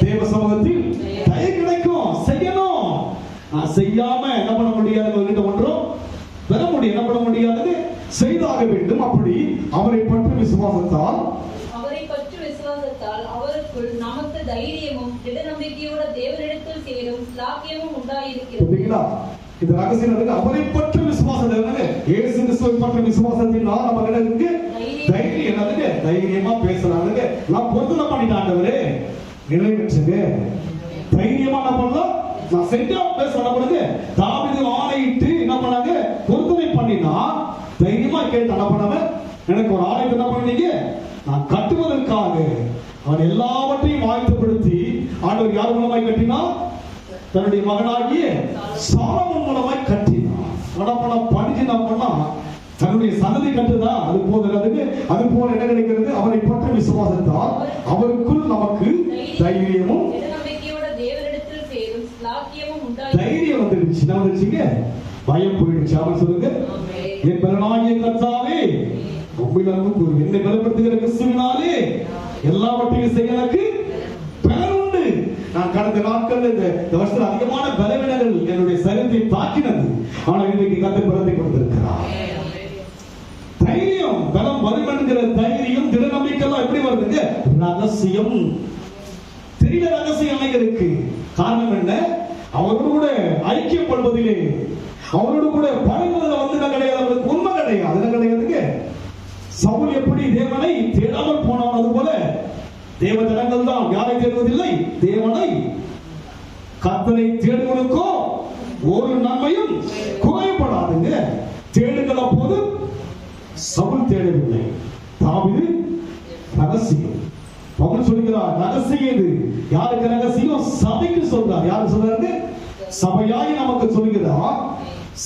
தேவ சமூகத்தில் தயவு கிடைக்கும். செய்யணும். நான் செய்யாம என்ன பண்ண முடியாது, ஒன்றும் பெற முடியும். என்ன பண்ண முடியாது, செய்தாக வேண்டும். அப்படி அவரை பற்றி விசுவாசத்தால் அவருக்குள் நமக்கு தைரியமும் திட நம்பிக்கையோட தேவனிடத்தில் சேரும் ஸ்லாக்கியமும் உண்டாயிருக்கிறது. இந்த ரகசியம் அவரை பற்றி விசுவாசம், இயேசு கிறிஸ்துவை பற்றி விசுவாசத்தினால் நமக்கு தைரியம் என்னதுங்க, தைரியமா பேசலாங்க. நான் பொருத்தனை பண்ணிட்டாண்டவரே நிறைவேற்றுங்க. தைரியமா என்ன பண்ணலாம், நான் செஞ்சா பேச. தாவீது ஆணையிட்டு என்ன பண்ணாங்க, பொருத்தனை பண்ணினா தைரியமா கேட்டு என்ன பண்ணாம, எனக்கு ஒரு ஆணையத்தை என்ன பண்ணீங்க, நான் கட்டுவதற்காக அவன் எல்லாவற்றையும் ஆயத்தப்படுத்தி ஆண்டவர் யார் மூலமாய் கட்டினார்? தன்னுடைய மகனாகிய சாலமோன் மூலமாய் கட்டினார். பணிச்சு என்ன பண்ணா, தன்னுடைய சந்ததி கட்டுதா, அது போதும். அது போல என்ன கிடைக்கிறது, அவரை பற்றி விசுவாசத்தால் அவருக்குள் நமக்கு தைரியமும் தைரியம் வந்துடுச்சு. என்ன வந்துச்சுங்க? பயம் போயிடுச்சு. அவன் சொல்லுங்க, என் பலனாகிய கர்த்தாவே என்னை பலப்படுத்துகிற கிறிஸ்துவினாலே எல்லாவற்றையும் செய்ய எனக்கு பலன் உண்டு. நான் கடந்த நாட்கள் இந்த வருஷத்துல அதிகமான பலவீனங்கள் என்னுடைய சரீரத்தை தாக்கினது. ஆனால் இன்றைக்கு கர்த்தர் பலத்தை கொடுத்திருக்கிறார். தைரியம், பலம் வரும் என்கிற தைரியம், திட நம்பிக்கை எப்படி வருதுங்க? ரகசியம். தெரியல ரகசியம் இருக்கு. காரணம் என்ன? அவரோடு கூட ஐக்கியப்படுவதிலே, அவரோடு கூட பழகுவதில் வந்து கிடையாது, உண்மை கிடையாது. அது கிடையாதுங்க. சவுல் எப்படி தேவனை தேடாமல் போனான், அது போல தேவ ஜனங்கள் தான் யாரை தேடுவதில்லை, தேவனை கர்த்தரை தேடுவதற்கும் ஒரு நன்மையும் குறைபடாதுங்க. தேடுகிற போது சவுல் தேடவில்லை, தாவீது ரகசியம். பவுல் சொல்கிறார் ரகசியம் இது. யாருக்கு ரகசியம்? சபைக்கு சொல்றார். யாருக்கு சொல்றாரு? சபையாய் நமக்கு சொல்கிறார்.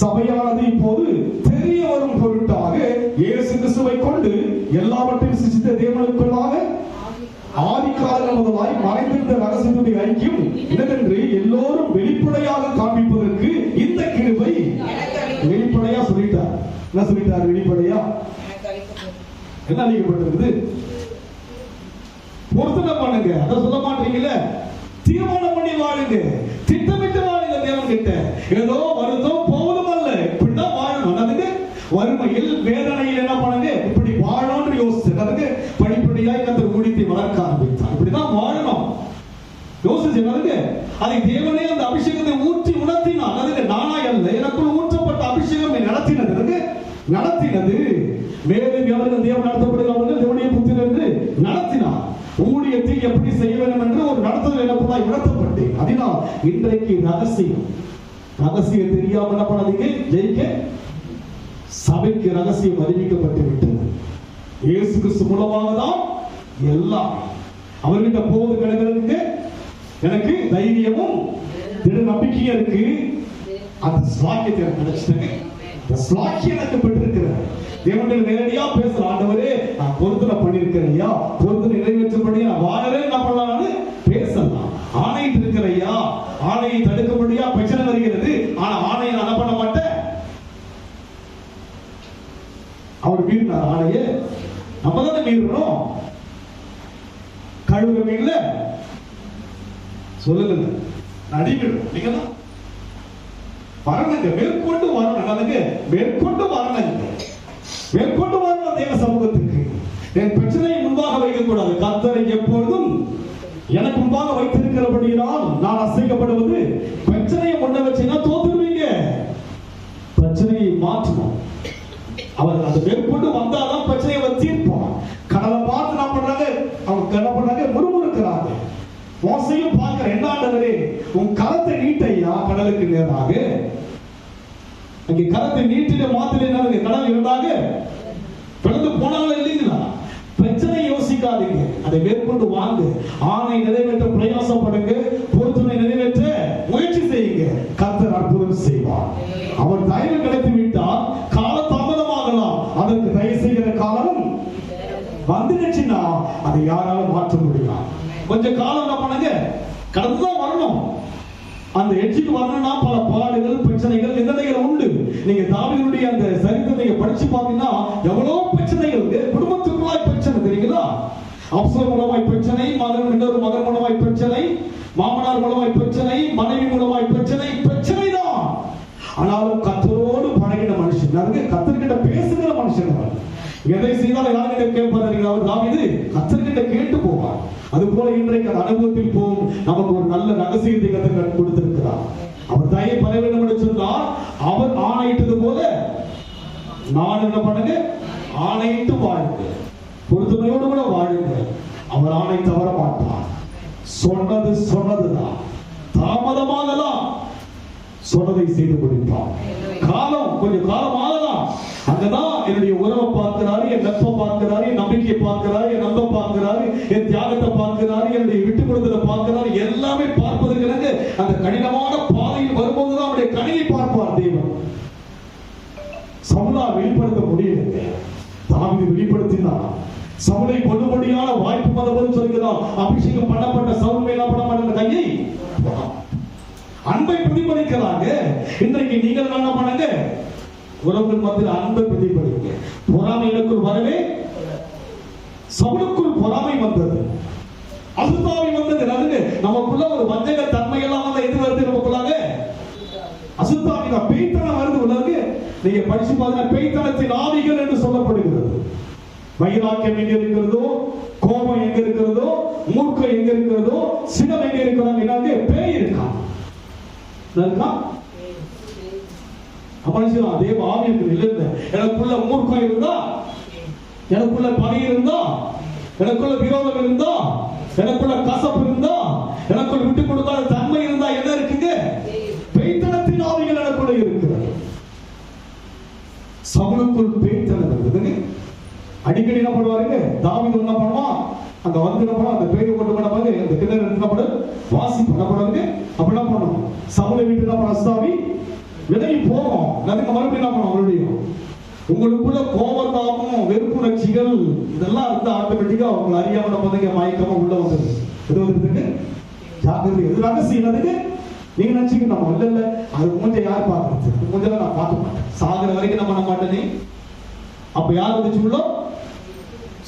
சபையானது இப்போது தெரிய வரும் பொருட்டாக இயேசு கிறிஸ்துவை கொண்டு எல்லாவற்றையும் சிருஷ்டித்த தேவனுக்குள்ளாக ஆதிகாலம் முதலாய் மறைந்திருந்த ரகசியத்துடைய ஐக்கியம் என்னவென்று எல்லோரும் வெளிப்படையாக காண்பிப்பதற்கு இந்த கிருபை வெளிப்படையா சொல்லிட்டார். என்ன சொல்லிட்டார்? வெளிப்படையா என்ன அளிக்கப்பட்டிருக்குது? பொருத்தனை பண்ணுங்க. அதை சொல்ல மாட்டீங்கல்ல. தீர்மானம் பண்ணி வாழுங்க, திட்டமிட்டு வாழுங்க. தேவன் கிட்ட ஏதோ வருத்தம் போவதும் அல்ல, இப்படிதான் வாழணும். அதுக்கு வறுமையில் வேதனையில் என்ன பண்ணுங்க, இப்படி வாழணும்னு யோசிச்சு அதுக்கு படிப்படியாய் கர்த்தர் ஊழியத்தை வளர்க்க ஆரம்பித்தார். இப்படிதான் வாழணும் யோசிச்சு அதுக்கு அதை தேவனே அந்த அபிஷேகத்தை ஊற்றி உணர்த்தினார். அதுக்கு நானா அல்ல, எனக்குள் ஊற்றப்பட்ட அபிஷேகம் நடத்தினது. அதுக்கு நடத்தினது மேலும் அவர்கள் தேவன் நடத்தப்படுகிறவர்கள் தேவனுடைய புத்திரர் என்று நடத்தினார். ஊழியத்தை எப்படி செய்ய வேண்டும் என்று ஒரு நடத்துதல் எனக்குள்ளாய் உணர்த்தப்பட்டேன். அதனால் இன்றைக்கு ரகசியம் தெரியாம என்ன பண்ணாதீங்க, ஜெயிக்க. சபைக்கு ரகசியம் அறிவிக்கப்பட்டு விட்டது. இயேசு கிறிஸ்து மூலமாக தான் எல்லாம். அவர்கிட்ட போவது கிடைக்கிறதுக்கு எனக்கு தைரியமும் திட நம்பிக்கையும் இருக்கு. அந்த ஸ்லாக்கியத்தை எனக்கு கிடைச்சிட்டேங்க. இந்த ஸ்லாக்கியம் எனக்கு பெற்றிருக்கிறேன். தேவனுடைய நேரடியா பேசுற ஆண்டவரே, நான் பொருத்தனை பண்ணிருக்கிறேன் ஐயா, பொருத்தனை நிறைவேற்றபடி நான் வாழவே என்ன பண்ணலாம்னு பேசலாம். ஆணையிட்டு இருக்கிற ஐயா, ஆணையை தடுக்கபடியா பிரச்சனை வருகிறது. ஆனா ஆணையை நான் என்ன பண்ண மாட்டேன். அவர் மீறினார் ஆணையை, நம்ம தானே மீறணும். கழுவுறவங்கள சொல்லுங்க, நடிவிடும். நீங்க தான் வரணுங்க, மேற்கொண்டு வரணும். மேற்கொண்டு வரணுங்க, மேற்கொண்டு வரணும் தேவ சமூகத்துக்கு. என் பிரச்சனையை முன்பாக வைக்க கூடாது. கர்த்தரை எப்பொழுதும் எனக்கு முன்பாக வைத்திருக்கிறபடியால் நான் அசைக்கப்படுவது. பிரச்சனையை முன்ன வச்சீங்கன்னா தோத்துருவீங்க. பிரச்சனையை மாற்றணும். அவர் அதை மேற்கொண்டு வந்தாதான் பிரச்சனையை அவர் தீர்ப்பான். கடலை பார்த்து என்ன பண்றாங்க, அவங்க என்ன பண்றாங்க, முறுமுறுக்கிறாங்க. மோசையும் பார்க்கிற என்ன ஆண்டவரே, உன் கரத்தை நீட்டையா கடலுக்கு நேராக. அங்கே கரத்தை நீட்டிட மாத்திரை கடல் இருந்தாக பிறந்து போனாலும் இல்லைங்களா? பிரச்சனை யோசிக்காதீங்க, அதை மேற்கொண்டு வாங்க. ஆணை நிறைவேற்ற பிரயாசப்படுங்க, பொருத்தனை நிறைவேற்ற முயற்சி செய்யுங்க. கர்த்தர் அற்புதம் செய்வார். அவர் தயவு கிடைத்து விட்டால் கால தாமதமாகலாம், அதற்கு தயவு செய்கிற காலம் வந்துடுச்சுன்னா அதை யாராலும் மாற்ற முடியும். கொஞ்சம் காலம் என்ன பண்ணுங்க, கடந்துதான் வரணும். அந்த எட்ஜுக்கு வரணும்னா பல பாடுகள், பிரச்சனைகள், நிந்தனைகள் உண்டு. நீங்க தாவீதுடைய அந்த சரித்திரத்தை படிச்சு பாத்தீங்கன்னா எவ்வளவு பிரச்சனைகள், குடும்பத்துக்குள்ளாய் பிரச்சனை தெரியுங்களா? அப்சலோம் மூலமாய் பிரச்சனை, இன்னொரு மகன் மூலமாய் பிரச்சனை, மாமனார் மூலமாய் பிரச்சனை, மனைவி மூலமாய் பிரச்சனை, பிரச்சனை தான். ஆனாலும் கர்த்தரோடு பழகின மனுஷன், கர்த்தர்கிட்ட பேசுகிற மனுஷன். எதை செய்தாலும் யார்கிட்ட கேட்பாரு? அவர் தாவீது கர்த்தர்கிட்ட கேட்டு போவார். அது போல இன்றைக்கு அந்த அனுபவத்தில் போகும் நமக்கு ஒரு நல்ல ரகசியத்தை கர்த்தர் கொடுத்திருக்கிறார். அவர் தயை பெற வேண்டும் என்று சொன்னால் அவர் ஆணையிட்டது போல நான் என்ன பண்ணுங்க, ஆணையிட்டு வாழுங்க, பொறுத்தமையோடு கூட வாழுங்க. அவர் ஆணை தவற மாட்டார். சொன்னது சொன்னதுதான், தாமதமாகலாம், சொன்னதை செய்து முடிப்பார். காலம் கொஞ்சம் காலம் ஆகலாம், அங்கதான் என்னுடைய உறவை பார்க்கிறாரு, என் நட்பை பார்க்கிறாரு, என் நம்பிக்கையை பார்க்கிறாரு, என் நம்ப பார்க்கிறாரு, என் தியாகத்தை பார்க்கிறாரு, என்னுடைய விட்டு கொடுத்ததை பார்க்கிறாரு. எல்லாமே பார்ப்பதற்கு அந்த கடினமான பாதையில் வரும்போதுதான் அவருடைய கனியை பார்ப்பார் தேவன். சவுலா வெளிப்படுத்த முடியல, தாவீது வெளிப்படுத்தினார். சவுலை கொல்லும்படியான வாய்ப்பு வந்தபோது சொல்கிறார், அபிஷேகம் பண்ணப்பட்ட சவுல் மேல பண்ணப்பட்ட கையை அன்பை பிரதிபலிக்கிறாங்க. இன்றைக்கு நீங்கள் என்ன பண்ணுங்க, உறவுகள் மத்தியில் அன்பை பிரதிபலிங்க. பொறாமை எனக்குள் வரவே, சவுலுக்குள் பொறாமை வந்தது, அசுத்தாவி வந்தது. அதுக்கு நமக்குள்ள ஒரு வஞ்சக தன்மை எல்லாம் வந்து எது வருது நமக்குள்ளாக? அசுத்தாவி தான், பேய்த்தனம் வருது உள்ளது. நீங்க படிச்சு பாத்தீங்கன்னா பேய்த்தனத்தின் ஆவிகள் என்று சொல்லப்படுகிறது. வைராக்கியம் எங்க இருக்கிறதோ, கோபம் எங்க இருக்கிறதோ, மூர்க்கம் எங்க இருக்கிறதோ, சினம் எங்க இருக்கிறாங்க, என்னது பேய் இருக்கா? மனுஷன் தேவ ஆவி இருக்கு. எனக்குள்ள மூர்க்கம் இருந்தா, எனக்குள்ள பகை இருந்தா, எனக்குள்ள விரோதம் இருந்தா, எனக்குள்ள கசப்பு இருந்தா, எனக்குள்ள விட்டு கொடுக்காத தன்மை இருந்தா என்ன இருக்கு? சவுலுக்குள் பேய் தளர்ந்தது. அடிக்கடி என்ன பண்ணுவாருங்க, தாவீது என்ன பண்ணுவான், அங்க வந்து என்ன பண்ணுவான், அந்த பேயை கொண்டு பண்ண அந்த கிணறு என்ன பண்ண வாசி பண்ணப்படுவாங்க. அப்ப என்ன பண்ணும், சவுலை வீட்டு என்ன பண்ண அஸ்தாவி விலகி போகும். அதுக்கு மறுபடியும் என்ன பண்ணும், மறுபடியும் உங்களுக்குள்ள கோபத்தாபம் வெறுப்புணர்ச்சிகள் இதெல்லாம் வந்து ஆட்டோமேட்டிக்கா உங்களை அறியாம பதங்க மயக்கமா உள்ள வந்தது. இது வந்துருக்கு ஜாக்கிரதை. எது ரகசியம் அதுக்கு நீங்க நினைச்சுக்க நம்ம இல்ல அது மூஞ்ச யார் பார்க்கறது, மூஞ்சல நான் பார்க்க மாட்டேன், சாகுற வரைக்கும் நம்ம பண்ண மாட்டேனே. அப்ப யார் வந்துச்சு உள்ள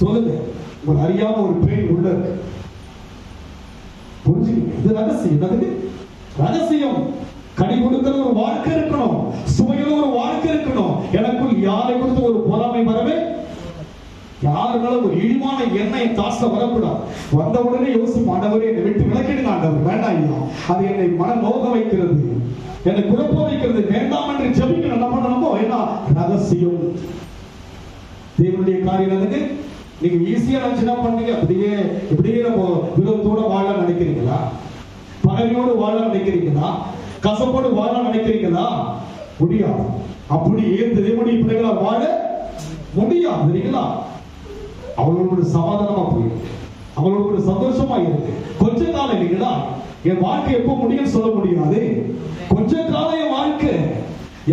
சொல்லுங்க, உங்களை அறியாம ஒரு பேய் உள்ள இருக்கு, புரிஞ்சுக்கங்க. இது ரகசியம். அதுக்கு ரகசியம். கனி கொடுக்கிற ஒரு வாழ்க்கை இருக்கணும், சுவையில ஒரு வாழ்க்கை இருக்கணும். எனக்குள் யாரை கொடுத்து ஒரு பொறாமை வரவே, யாருனால ஒரு இழிவான எண்ணெய் காசுல வரக்கூடாது. வந்த உடனே யோசிக்கும், ஆண்டவரே என்னை விட்டு விலக்கிடுங்க ஆண்டவர், வேண்டாம் ஐயா, அது என்னை மன நோக வைக்கிறது, என்னை குழப்ப வைக்கிறது, வேண்டாம் என்று ஜெபிக்கணும். என்ன பண்ணணுமோ என்ன ரகசியம். தேவனுடைய காரியம் அதுக்கு நீங்க ஈஸியா நினைச்சுனா பண்ணீங்க, அப்படியே இப்படியே நம்ம விரோதத்தோட வாழ நினைக்கிறீங்களா, பகையோடு வாழ நினைக்கிறீங்களா, கசப்போடு வாழ நினைக்கிறீங்களா? முடியாது. அப்படி தேவனுடைய பிள்ளைகளால் வாழ முடியாது. சரிங்களா? அவங்களோட சமாதானமா போயிருக்கு, அவங்களோட சந்தோஷமா இருக்கு. கொஞ்ச காலம் இல்லைங்களா, என் வாழ்க்கை எப்போ முடியும் சொல்ல முடியாது. கொஞ்ச காலம் என் வாழ்க்கை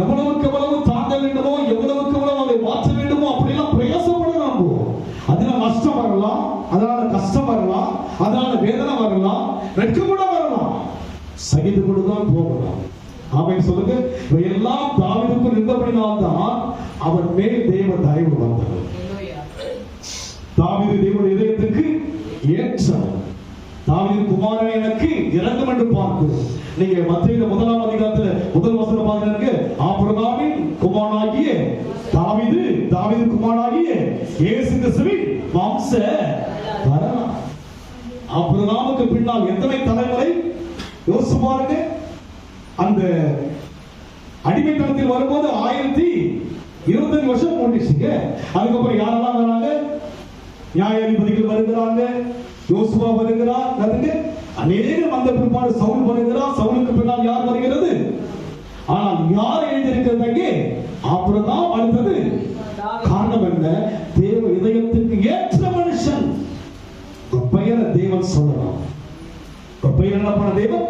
எவ்வளவுக்கு எவ்வளவு தாங்க வேண்டுமோ, எவ்வளவுக்கு எவ்வளவு அதை மாற்ற வேண்டுமோ அப்படியெல்லாம் பிரயாசப்படணும். அதனால நஷ்டம் வரலாம், அதனால கஷ்டம் வரலாம், அதனால வேதனை வரலாம், வெட்கம் கூட வரலாம், சகித்து கொண்டுதான் போகலாம். ஆமென் சொல்லுங்க. எல்லாம் தாவீதுக்கு இருந்தபடினால்தான் அவன் மேல் தேவ தயவு வந்தது. தாவீது தேவனுடைய இதயத்துக்கு ஏற்றவன். தாவீது குமாரனே எனக்கு இரக்கம் என்று பார்க்கிறோம். நீங்க மத்தேயு 1ஆம் அதிகாரத்துல முதல் வசனம் பாருங்க, ஆபிரகாமின் குமாரனாகிய தாவீது, தாவீது குமாரனாகிய இயேசு கிறிஸ்துவின் வம்ச வரலாறு. ஆபிரகாமுக்கு பின்னால் எத்தனை தலைமுறை யோசிச்சு பாருங்க. அந்த அடிமைத்தனத்தில் வரும்போது 1025 வருஷம் ஓடிச்சுங்க. அதுக்கப்புறம் யாரெல்லாம் வராங்க, நியாயாதிபதிகள் வருகிறாங்க, யோசுவா வருகிறார், அநேகம் வந்த பிற்பாடு சவுல் வருகிறார், சவுலுக்கு பின்னால் யார் வருகிறது? ஆனால் யார் எழுதியிருக்கிறது? ஆபிரகாம். அடுத்தது காரணம் என்ன? தேவ இதயத்துக்கு ஏற்ற மனுஷன். பெயரை தேவன் சொல்லணும், பெயர் என்ன பண்ண தேவன்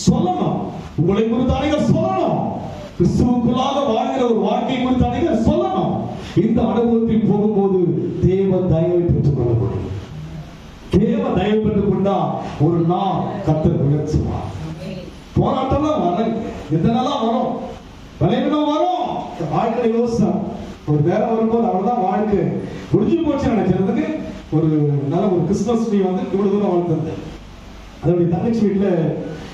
சொல்லணும். உங்களை குறித்து அனைவர் சொல்லணும், கிறிஸ்துவுக்குள்ளாக வாழ்கிற ஒரு வாழ்க்கை குறித்து அனைவர் சொல்லணும். இந்த அனுபவத்தில் போகும்போது தேவ தயவை பெற்றுக் கொள்ள முடியும். தேவ தயவு பெற்றுக் கொண்டா ஒரு நாள் கர்த்தர் உயர்த்துவார். போராட்டம் வரும், இதனால வரும், விளைவினம் வரும். வாழ்க்கை யோசனை ஒரு நேரம் வரும்போது அவர்தான் வாழ்க்கை முடிஞ்சு போச்சு நினைக்கிறதுக்கு. ஒரு நல்ல ஒரு கிறிஸ்துமஸ் ட்ரீ வந்து இவ்வளவு தூரம் வளர்த்தது. அதோடைய தங்கச்சி வீட்டுல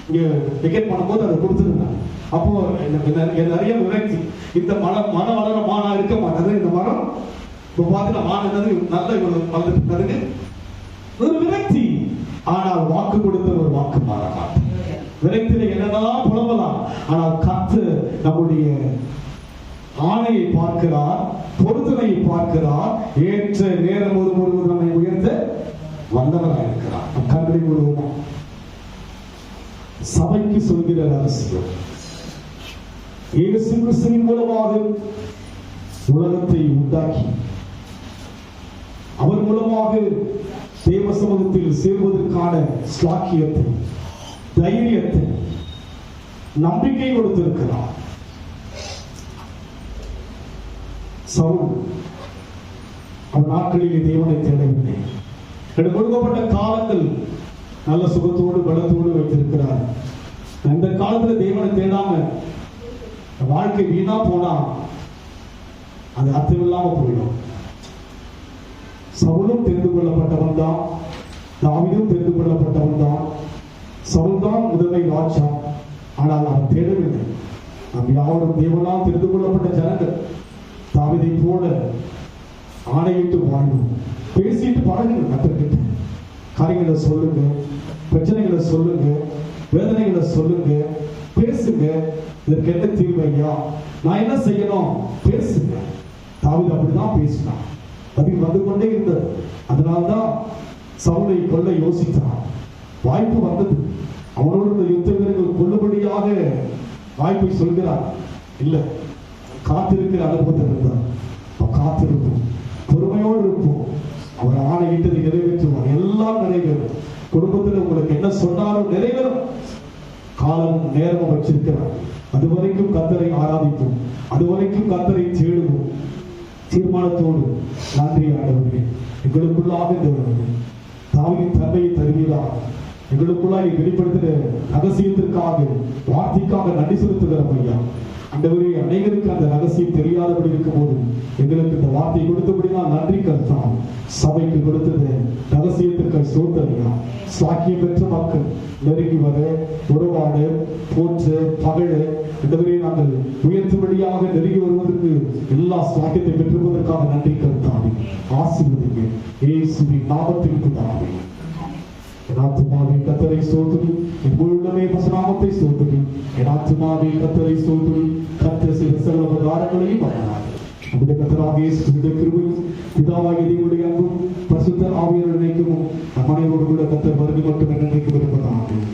இங்க டிக்கெட் பண்ணும்போது அதை கொடுத்துருந்தாங்க. அப்போ நிறைய விரக்தி, இந்த மரம் வளர மானா இருக்க மாட்டது, இந்த மரம் இப்போ பார்த்தீங்கன்னா மானது நல்ல வளர்ந்துட்டு ஒரு விரக்தி. ஆனால் வாக்கு கொடுத்த ஒரு வாக்கு மாற மாட்டேன். விரக்தியில என்னதான் புலம்பலாம், ஆனால் கர்த்தர் நம்முடைய ஆணையை பார்க்கிறார், பொருத்தனையை பார்க்கிறார். ஏற்ற நேரம் ஒரு நம்மை உயர்த்த வந்தவராக இருக்கிறார். நம் கண்களை முழுவதுமா சபைக்கு சொல்கிற ரகசியம், இயேசு கிறிஸ்துவின் மூலமாக உலகத்தை உண்டாக்கி அவர் மூலமாக தேவ சமூகத்தில் சேர்வதற்கான ஸ்லாக்கியத்தை, தைரியத்தை, நம்பிக்கை கொடுத்திருக்கிறார். சவுல் அவன் நாட்களிலே தேவனை தேடவில்லை. கொடுக்கப்பட்ட காலங்கள் நல்ல சுகத்தோடு பலத்தோடு வைத்திருக்கிறார். இந்த காலத்துல தேவனை தேடாம வாழ்க்கை வீணா போனா அது அர்த்தம் இல்லாம போயிடும். சவுலும் தெரிந்து கொள்ளப்பட்டவன் தான், தாவீதும் தெரிந்து கொள்ளப்பட்டவன் தான். சவுல் தான் முதன்மை ராஜா, ஆனால் அவன் தேடவில்லை. நாம் யாவரும் தேவனால் தெரிந்து கொள்ளப்பட்ட ஜனங்கள். தாவீதை போல ஆணையிட்டு வாழ்வோம், பேசிட்டு பழகுங்க, கற்றுக்கிட்டு காரியங்களை சொல்லுங்க, பிரச்சனைகளை சொல்லுங்க, வேதனைகளை சொல்லுங்க, பேசுங்க. இதற்கு என்ன தீர்வு ஐயா, நான் என்ன செய்யணும், பேசுங்க. தாவீது அப்படிதான் பேசினான், அதில் வந்து கொண்டே இருந்தது. அதனால்தான் சவுலை கொல்ல யோசித்தான். வாய்ப்பு வந்தது, அவனோடு யுத்த வீரர்கள் கொல்லும்படியாக வாய்ப்பை சொல்கிறார். இல்ல, காத்திருக்கிற அனுபவத்தில் இருந்தார். காத்திருப்போம், பொறுமையோடு இருப்போம். அவர் ஆணையிட்டதை நிறைவேற்றுவார். எல்லாம் நிறைவேறும். குடும்பத்தில் உங்களுக்கு என்ன சொன்னாலும் நிறைவேறும். காலமும் நேரமும் வச்சிருக்கிறார். அது வரைக்கும் கர்த்தரை ஆராதிப்போம். அது வரைக்கும் கர்த்தரை தேடுவோம். தீர்மானத்தோடு நன்றி ஆண்டவரே, எங்களுக்குள்ளாக இந்த தாவீதின் தன்மையை தருவீராக. எங்களுக்குள்ளாக வெளிப்படுத்துகிற ரகசியத்திற்காக, வார்த்தைக்காக நன்றி செலுத்துகிறோம் ஐயா. ஆண்டவரே, அநேகருக்கு அந்த ரகசியம் தெரியாதபடி இருக்கும் போது எங்களுக்கு இந்த வார்த்தை கொடுத்தபடிதான் நன்றி கர்த்தாவே. சபைக்கு கொடுத்தது ரகசியத்திற்கு சோதனையா. சாக்கியம் பெற்ற மக்கள் நெருங்கி வர, உறவாட, போற்று, பகழ, ஆண்டவரே, நாங்கள் உயர்த்தும்படியாக நெருங்கி வருவதற்கு எல்லா சாக்கியத்தை பெற்றுவதற்காக நன்றி கர்த்தாவே. ஆசீர்வதிங்க இயேசுவின் நாமத்தில் பிதாவே. என் ஆத்துமாவே கர்த்தரை ஸ்தோத்திரி, என் முழுமே நாமத்தை ஸ்தோத்திரி. என் ஆத்துமாவே கர்த்தரை ஸ்தோத்திரி, கர்த்தர் செய்த சகல உபகாரங்களையும் மறவாதே. நம்முடைய கர்த்தராகிய இயேசுவின் கிருபையும் பிதாவாகிய தேவனுடைய அன்பும் பரிசுத்த ஆவியானவருடைய ஐக்கியமும் நம் அனைவரோடு கூட கர்த்தர் வருகை மட்டும் என்றைக்கு இருப்பதாக. ஆமென்.